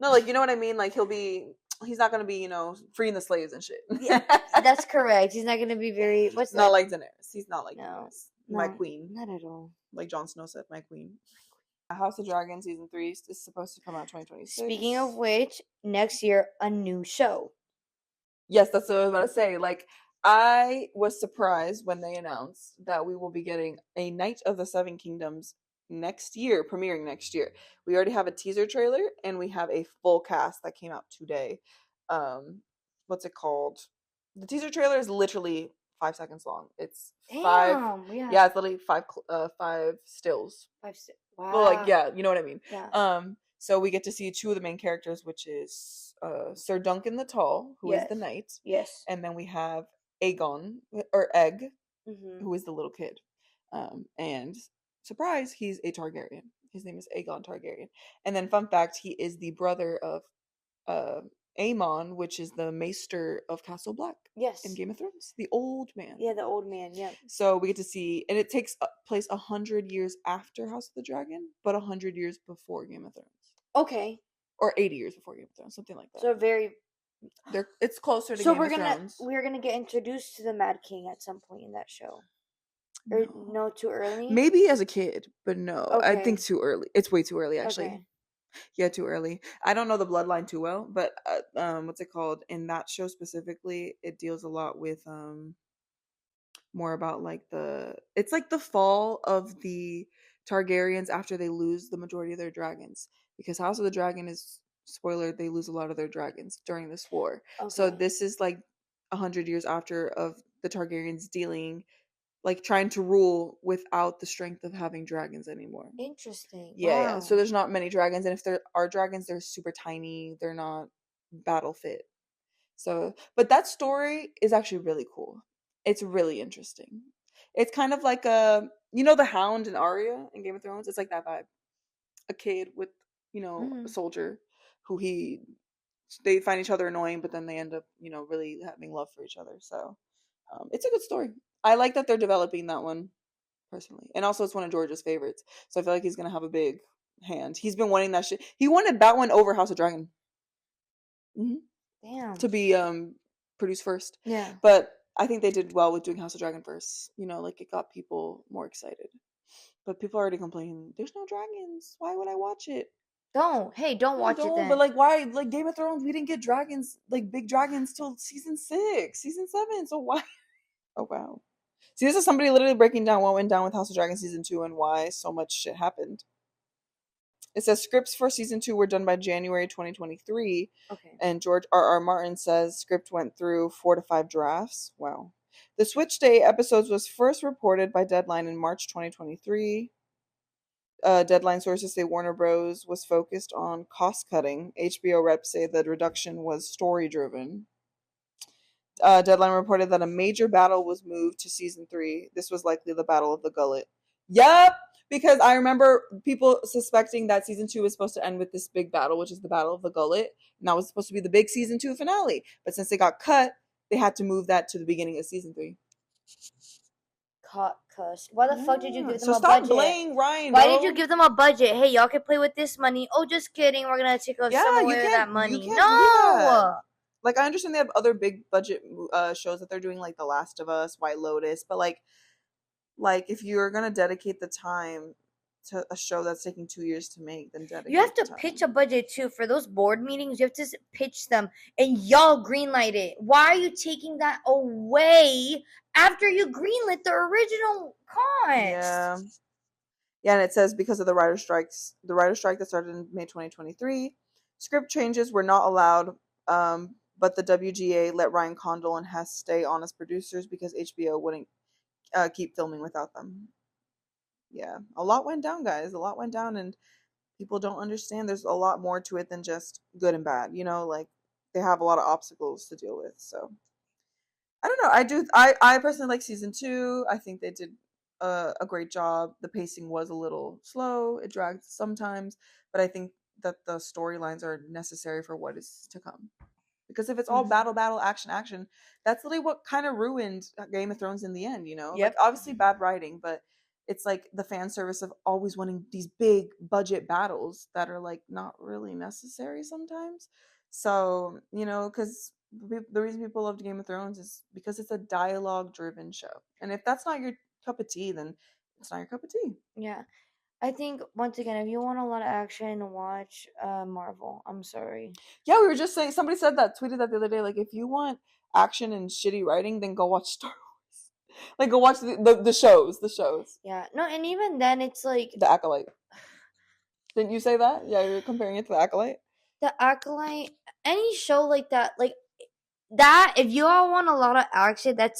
No, like you know what I mean. Like he's not gonna be freeing the slaves and shit. yeah, that's correct. He's not gonna be very what's Not that? like Daenerys. He's not like No, Daenerys. My no, queen, not at all. like Jon Snow said, my queen. House of Dragon season 3 is supposed to come out 2026. Speaking of which, next year a new show. Yes, that's what I was about to say. Like, I was surprised when they announced that we will be getting a Knight of the Seven Kingdoms next year, premiering next year. We already have a teaser trailer and we have a full cast that came out today. What's it called? The teaser trailer is literally 5 seconds long. It's five. Damn, Yeah, it's literally five stills. Wow. Well, like yeah, you know what I mean. Yeah. So we get to see two of the main characters, which is Sir Duncan the Tall, who is the Yes. knight, Yes. and then we have Aegon or Egg, Mm-hmm. who is the little kid. And surprise, he's a Targaryen. His name is Aegon Targaryen. And then fun fact, he is the brother of uh Aemon, which is the Maester of Castle Black Yes. in Game of Thrones, the old man. Yeah, the old man. Yeah. So we get to see, and it takes place 100 years after House of the Dragon, but 100 years before Game of Thrones, Okay. or 80 years before Game of Thrones, something like that. So very. It's closer to So Game of Thrones. we're gonna get introduced to the Mad King at some point in that show. Or no, too early. Maybe as a kid, but no, I Okay. think too early. It's way too early, actually. Okay. Yeah, too early. I don't know the bloodline too well, but what's it called? In that show specifically, it deals a lot with more about like it's like the fall of the Targaryens after they lose the majority of their dragons. Because House of the Dragon is, spoiler, they lose a lot of their dragons during this war. So Okay. this is like 100 years after of the Targaryens dealing, like trying to rule without the strength of having dragons anymore. Interesting. Yeah. So Wow. there's not many dragons, and if there are dragons, they're super tiny. They're not battle fit. So, but that story is actually really cool. It's really interesting. It's kind of like the Hound and Arya in Game of Thrones. It's like that vibe. A kid with, a Hmm. soldier who they find each other annoying, but then they end up, really having love for each other. So, it's a good story. I like that they're developing that one personally, and also it's one of George's favorites. So I feel like he's gonna have a big hand. He's been wanting that shit. He wanted that one over House of Dragon. Hmm Damn. to be produced first. Yeah. But I think they did well with doing House of Dragon first. Like it got people more excited. But people are already complaining, there's no dragons. Why would I watch it? Don't No, watch it don't. then. But like, why? Like Game of Thrones, we didn't get dragons, like big dragons, till season 6, season 7. So why? Oh wow. See, this is somebody literally breaking down what went down with House of Dragon season 2 and why so much shit happened. It says scripts for season 2 were done by January 2023, Okay. and George R.R. Martin says script went through 4 to 5 drafts. Wow. The Switch Day episodes was first reported by Deadline in March 2023. Deadline sources say Warner Bros. Was focused on cost cutting. HBO reps say the reduction was story driven. Deadline reported that a major battle was moved to season 3. This was likely the Battle of the Gullet. Yep, because I remember people suspecting that season 2 was supposed to end with this big battle, which is the Battle of the Gullet, and that was supposed to be the big season 2 finale. But since they got cut, they had to move that to the beginning of season 3. Cuss. Why the fuck did you Yeah. give them So a stop budget? blaming Ryan, Why did you bro. give them a budget? Hey, y'all can play with this money. Oh, just kidding. We're gonna take some Yeah, away with that you money. can't do that. No. Like I understand they have other big budget shows that they're doing, like The Last of Us, White Lotus, but like if you're gonna dedicate the time to a show that's taking 2 years to make, then You have dedicate the to pitch a time. budget too for those board meetings. You have to pitch them, and y'all greenlight it. Why are you taking that away after you greenlit the original cast? Yeah. Yeah, and it says because of the writer strike that started in May 2023, script changes were not allowed. But the WGA let Ryan Condal and Hess stay on as producers because HBO wouldn't keep filming without them. Yeah, a lot went down, guys. A lot went down, and people don't understand. There's a lot more to it than just good and bad. Like they have a lot of obstacles to deal with. So I don't know. I personally like season 2. I think they did a great job. The pacing was a little slow. It dragged sometimes, but I think that the storylines are necessary for what is to come. Because if it's all Mhm. battle, battle, action, action, that's literally what kind of ruined Game of Thrones in the end. Like Yep. obviously bad writing, but it's like the fan service of always wanting these big budget battles that are like not really necessary sometimes. So because the reason people loved Game of Thrones is because it's a dialogue driven show, and if that's not your cup of tea, then it's not your cup of tea. Yeah. I think once again, if you want a lot of action, watch Marvel. I'm sorry. Yeah, we were just saying, somebody said that, tweeted that the other day, like if you want action and shitty writing, then go watch Star Wars. Like go watch the shows. Yeah. No, and even then, it's like The Acolyte. Didn't you say that? Yeah, you're comparing it to The Acolyte. the Acolyte. Any show like that, that. If you all want a lot of action, that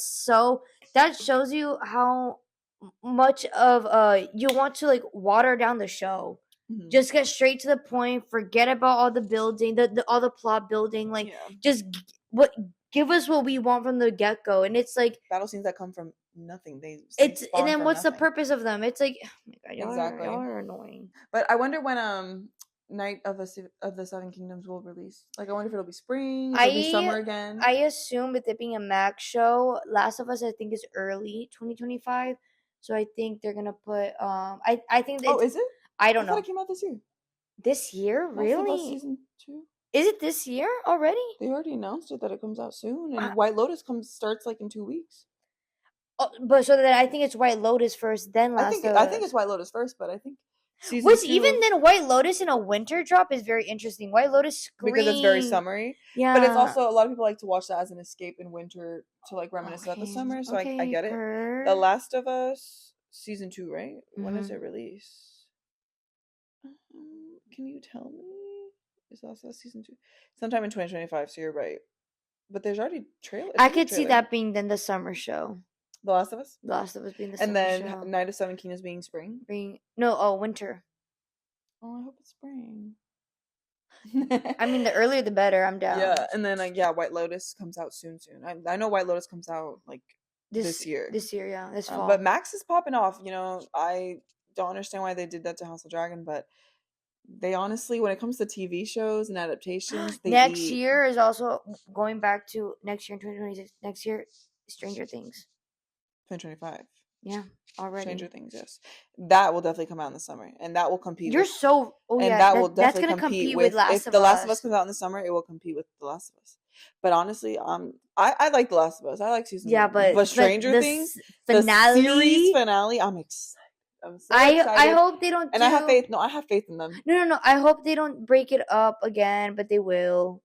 shows you how much of you want to like water down the show. Mhm. Just get straight to the point. Forget about all the building, all the plot building. Like Yeah. just what give us what we want from the get go. And it's like Battle scenes that come from nothing. They it's and spawn then from what's the nothing. purpose of them? It's like oh my god, Exactly. y'all are annoying. But I wonder when Night of the Seven Kingdoms will release. Like I wonder if it'll be spring, if it'll be summer again. I assume with it being a Max show, Last of Us I think is early 2025. So I think they're gonna put I think Oh, is it? I don't I thought know. it came out this year. This year? Last of Us Really? season 2. Is it this year already? They already announced it that it comes out soon, and White Lotus starts like in 2 weeks. Oh, but so then I think it's White Lotus first, then Last of I think Us. it's White Lotus first, but I think season Which 2 even then White Lotus in a winter drop is very interesting. White Lotus because it's very scream. summery. Yeah. But it's also a lot of people like to watch that as an escape in winter to like reminisce about the Okay. summer. So I Okay, get it. per. The Last of Us season 2, right? When does it release? Can you tell me? Is Last of Us season 2? Sometime in 2025, so you're right. But there's already trailer. It's I in the could see trailer. that being then the summer show. The Last of Us? The Last of Us being the And summer then show. Night of Seven Kingdoms being spring? Winter. Oh, I hope it's spring. I mean, the earlier the better. I'm down. Yeah, and then White Lotus comes out soon. I know White Lotus comes out like this year. This year, yeah, this fall. But Max is popping off. You know, I don't understand why they did that to House of Dragon, but they honestly, when it comes to TV shows and adaptations, they next eat. year is also going back to next year in 2026. Next year, Stranger Things. 2025. Yeah, already. Stranger Things, yes. That will definitely come out in the summer, and that will compete. You're so. Oh yeah, that will that's definitely gonna compete with with Last if of The Last Us. of Us comes out in the summer, it will compete with The Last of Us. But honestly, I like The Last of Us. I like season. Yeah, but Stranger the Things finale, the series finale, I'm excited. I'm so excited. I hope they don't. And I have faith. No, I have faith in them. No. I hope they don't break it up again, but they will.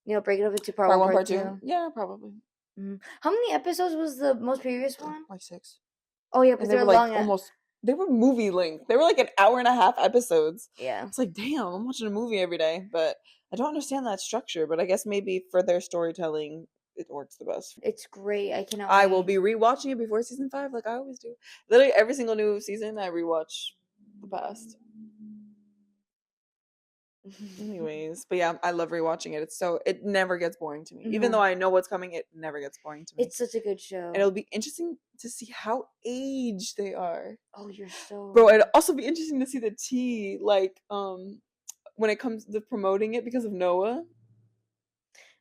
You know, break it up into part 1, part 2. Yeah, probably. Mm-hmm. How many episodes was the most previous one? Like 6. Oh yeah, because they were long. Like almost. They were movie length. They were like an hour and a half episodes. Yeah. It's like, damn, I'm watching a movie every day. But I don't understand that structure. But I guess maybe for their storytelling, it works the best. It's great. I cannot. I will be rewatching it before season 5, like I always do. Literally every single new season, I rewatch the past. Anyways, but yeah, I love rewatching it. It never gets boring to me. Even though I know what's coming, it never gets boring to me. It's such a good show. And it'll be interesting to see how aged they are. Oh, you're so. Bro, it'll also be interesting to see the tea, like, when it comes to promoting it because of Noah.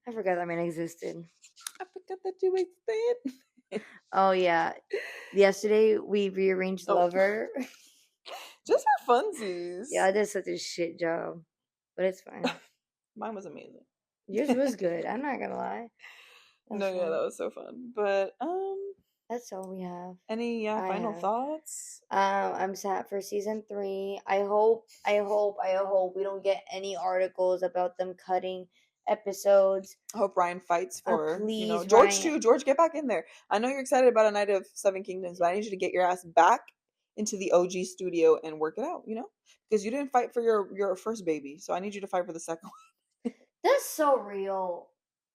I forgot that man existed. I forgot that you existed. Oh yeah. Yesterday we rearranged Lover. Just for funsies. Yeah, I did such a shit job. But it's fine. Mine was amazing. Yours was good. I'm not gonna lie. Yeah, that was so fun. But that's all we have. Any final thoughts? I'm sad for season 3. I hope we don't get any articles about them cutting episodes. I hope Ryan fights for please, George Ryan. too. George, get back in there. I know you're excited about A Night of Seven Kingdoms, but I need you to get your ass back into the OG studio and work it out, because you didn't fight for your first baby, so I need you to fight for the second one. That's so real.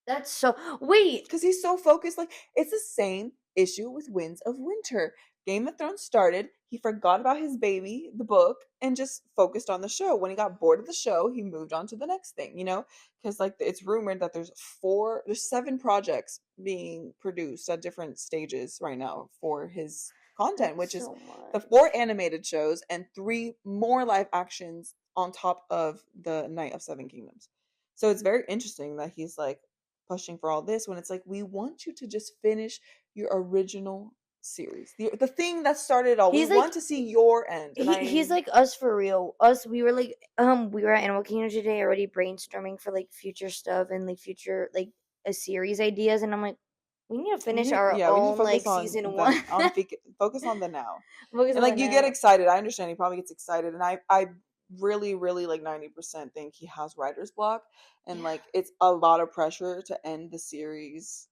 That's so wait, because he's so focused. Like, it's the same issue with Winds of Winter. Game of Thrones started, he forgot about his baby, the book, and just focused on the show. When he got bored of the show, he moved on to the next thing, because like it's rumored that there's 7 projects being produced at different stages right now for his content. Which is the 4 animated shows and 3 more live actions on top of the Night of Seven Kingdoms. So it's very interesting that he's like pushing for all this when it's like, we want you to just finish your original series, the thing that started it all. We want to see your end. He's like us for real. We were like we were at Animal Kingdom today already brainstorming for like future stuff and like future like a series ideas, and I'm like, we need to finish our own like season 1. Focus on the now. And like you get excited. I understand he probably gets excited, and I really like 90% think he has writer's block, and like it's a lot of pressure to end the series.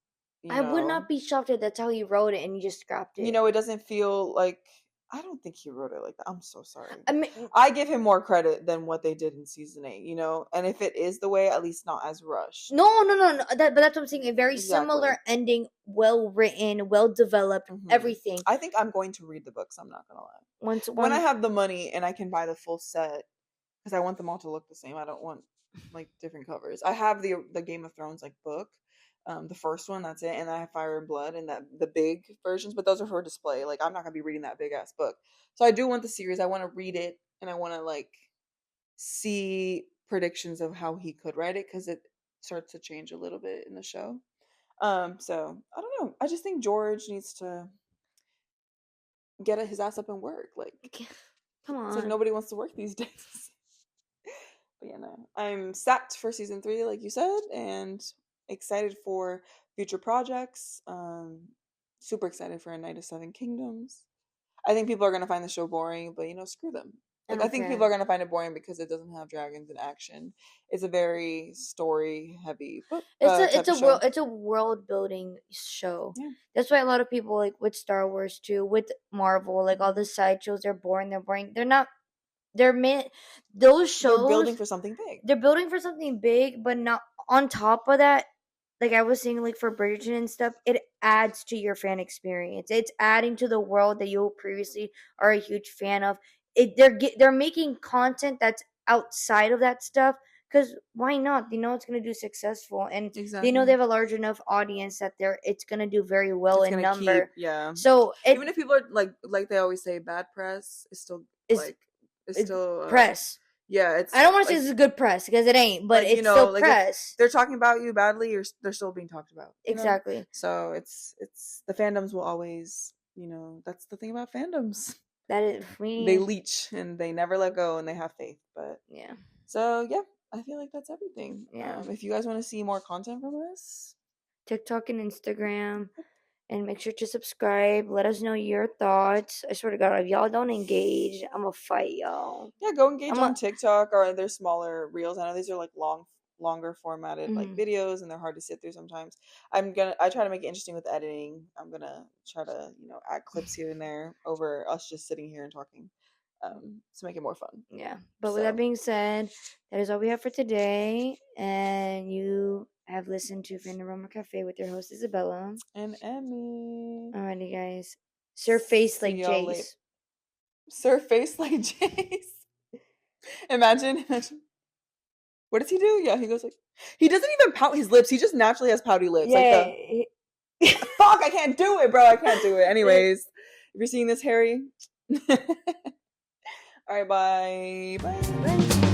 I would not be shocked if that's how he wrote it and he just scrapped it. It doesn't feel like, I don't think he wrote it like that. I'm so sorry. I mean, I give him more credit than what they did in season 8, and if it is the way, at least not as rushed. No. But that's what I'm saying. A very similar ending, well written, well developed, everything. I think I'm going to read the books. I'm not gonna lie. When I have the money and I can buy the full set, because I want them all to look the same. I don't want like different covers. I have the Game of Thrones like book. The first one, that's it, and I have Fire and Blood and the big versions, but those are for display. Like, I'm not gonna be reading that big ass book. So I do want the series. I want to read it, and I want to like see predictions of how he could write it, because it starts to change a little bit in the show. So I don't know. I just think George needs to get his ass up and work. Like, come on. It's like nobody wants to work these days. But yeah, no. I'm set for season 3, like you said, and excited for future projects. Super excited for A Night of Seven Kingdoms. I think people are gonna find the show boring, but screw them. Like, I think Okay. people are gonna find it boring because it doesn't have dragons in action. It's a very story heavy book type of show. It's a world building show. Yeah. That's why a lot of people like with Star Wars too, with Marvel, like all the side shows, they're boring. They're boring. They're not. They're meant. Those They're building shows, for something big. they're building for something big, but not on top of that. Like I was saying, like for Bridgerton and stuff, it adds to your fan experience. It's adding to the world that you previously are a huge fan of. They're making content that's outside of that stuff because why not? They know it's gonna do successful, and they know Exactly. they have a large enough audience that it's gonna do very well It's in gonna number. keep, yeah. So Even if people are like they always say, bad press is still it's like is it's still press. yeah. It's I don't want to say like this is good press because it ain't, but like it's still like if press. they're talking about you badly, they're still being talked about. Exactly. So it's the fandoms will always that's the thing about fandoms. That is They leech and they never let go and they have faith. But yeah. so yeah, I feel like that's everything. Yeah. If you guys want to see more content from us, TikTok and Instagram. And make sure to subscribe. Let us know your thoughts. I swear to God, if y'all don't engage, I'm gonna fight y'all. yeah, go engage I'm on a, TikTok or their smaller reels. I know these are like longer formatted like Mhm. videos and they're hard to sit through sometimes. I try to make it interesting with editing. I'm gonna try to add clips here and there over us just sitting here and talking, to make it more fun. Yeah. But with that being said, that is all we have for today. And you have listened to Fandom Roamer Cafe with your host Isabella and Emmy. Alrighty, guys. Surface like See y'all later. Jace. Surface like Jace. Imagine. What does he do? Yeah, he goes like he doesn't even pout his lips. He just naturally has pouty lips. Yeah. Fuck, I can't do it, bro. I can't do it. Anyways, if you're seeing this, Harry. All right, bye. Bye. Bye.